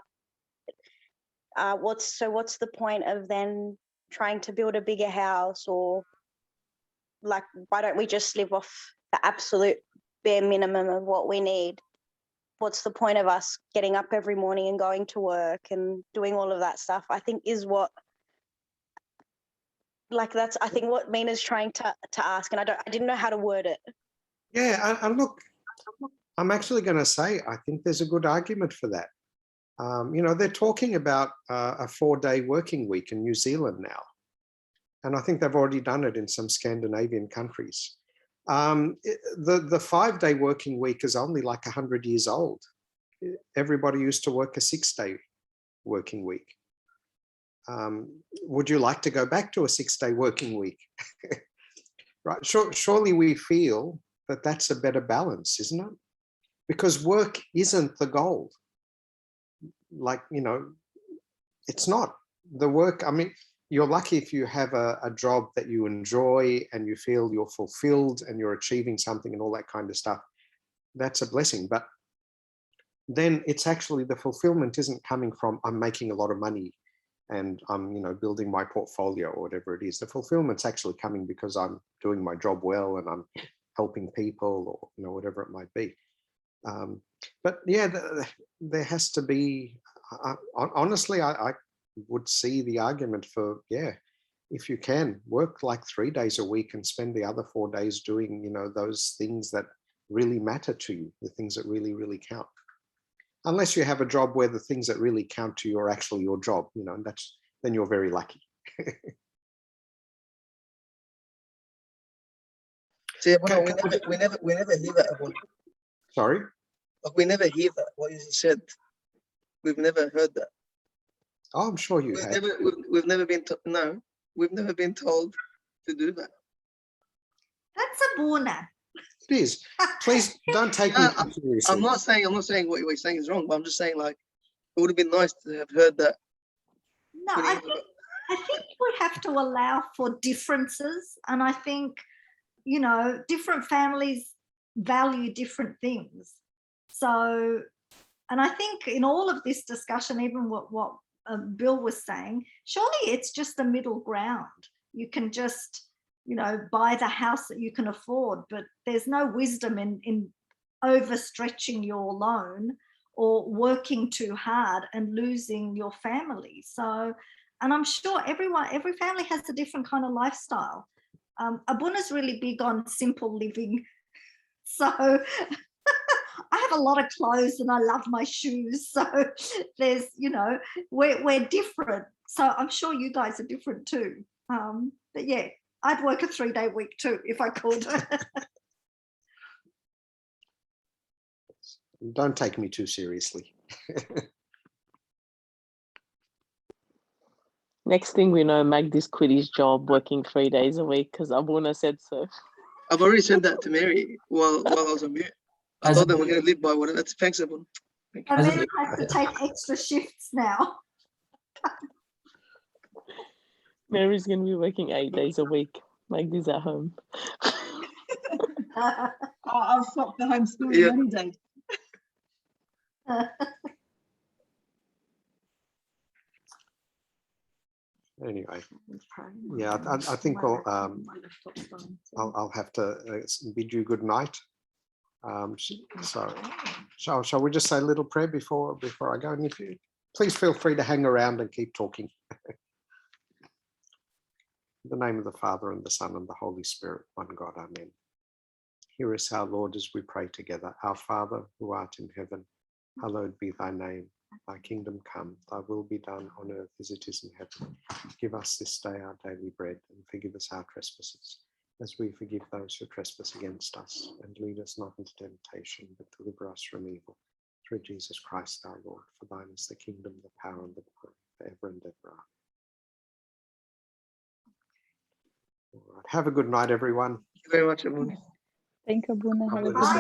what's the point of then trying to build a bigger house, or like, why don't we just live off the absolute bare minimum of what we need? What's the point of us getting up every morning and going to work and doing all of that stuff? I think is what, like, that's, I think what Mina's trying to ask, and I didn't know how to word it. Yeah, and look, I'm actually going to say, I think there's a good argument for that. You know, they're talking about a 4-day working week in New Zealand now. And I think they've already done it in some Scandinavian countries. The 5-day working week is only like 100 years old. Everybody used to work a 6-day working week. Would you like to go back to a 6-day working week? Right? Surely we feel that that's a better balance, isn't it? Because work isn't the goal. Like, you know, it's not the work. I mean, you're lucky if you have a job that you enjoy and you feel you're fulfilled and you're achieving something and all that kind of stuff. That's a blessing. But then it's actually, the fulfillment isn't coming from I'm making a lot of money and I'm, you know, building my portfolio or whatever it is. The fulfillment's actually coming because I'm doing my job well and I'm helping people, or, you know, whatever it might be. But yeah, there has to be, honestly, I would see the argument for, yeah, if you can work like 3 days a week and spend the other 4 days doing, you know, those things that really matter to you, the things that really, really count. Unless you have a job where the things that really count to you are actually your job, you know, and then you're very lucky. See, we never hear that. Sorry? Like, we never hear that, what you said. We've never heard that. Oh, I'm sure you have. We've never been no, we've never been told to do that. That's a bona. It is. Please don't take me too seriously. I'm not saying what you're saying is wrong, but I'm just saying, like, it would have been nice to have heard that. No, I think we have to allow for differences, and I think, you know, different families value different things. So, and I think in all of this discussion, even what Bill was saying, surely it's just the middle ground. You can just, you know, buy the house that you can afford, but there's no wisdom in overstretching your loan or working too hard and losing your family. So, and I'm sure every family has a different kind of lifestyle. Abuna's really big on simple living. So I have a lot of clothes and I love my shoes. So there's, you know, we're different. So I'm sure you guys are different too. But yeah, I'd work a 3-day week too if I could. Don't take me too seriously. Next thing we know, Magdi's quit his job working 3 days a week because Abuna said so. I've already said that to Mary while I was on mute. I As told a- them we're going to live by what. That's thanks, everyone. Thank you. And As then a- I have to take extra shifts now. Mary's going to be working 8 days a week. Magdi's at home. I'll swap the homeschooling Yeah. any day. Anyway, yeah, I think we'll, I'll have to bid you good night. So shall we just say a little prayer before I go? And if you please feel free to hang around and keep talking. In the name of the Father and the Son and the Holy Spirit, one God, amen. Hear us, our Lord, as we pray together. Our Father, who art in heaven, hallowed be thy name. Thy kingdom come, thy will be done on earth as it is in heaven. Give us this day our daily bread, and forgive us our trespasses, as we forgive those who trespass against us. And lead us not into temptation, but deliver us from evil. Through Jesus Christ our Lord. For thine is the kingdom, the power, and the glory, forever and ever. All right. Have a good night, everyone. Thank you very much, everyone. Thank you, Abuna. Have a good Bye.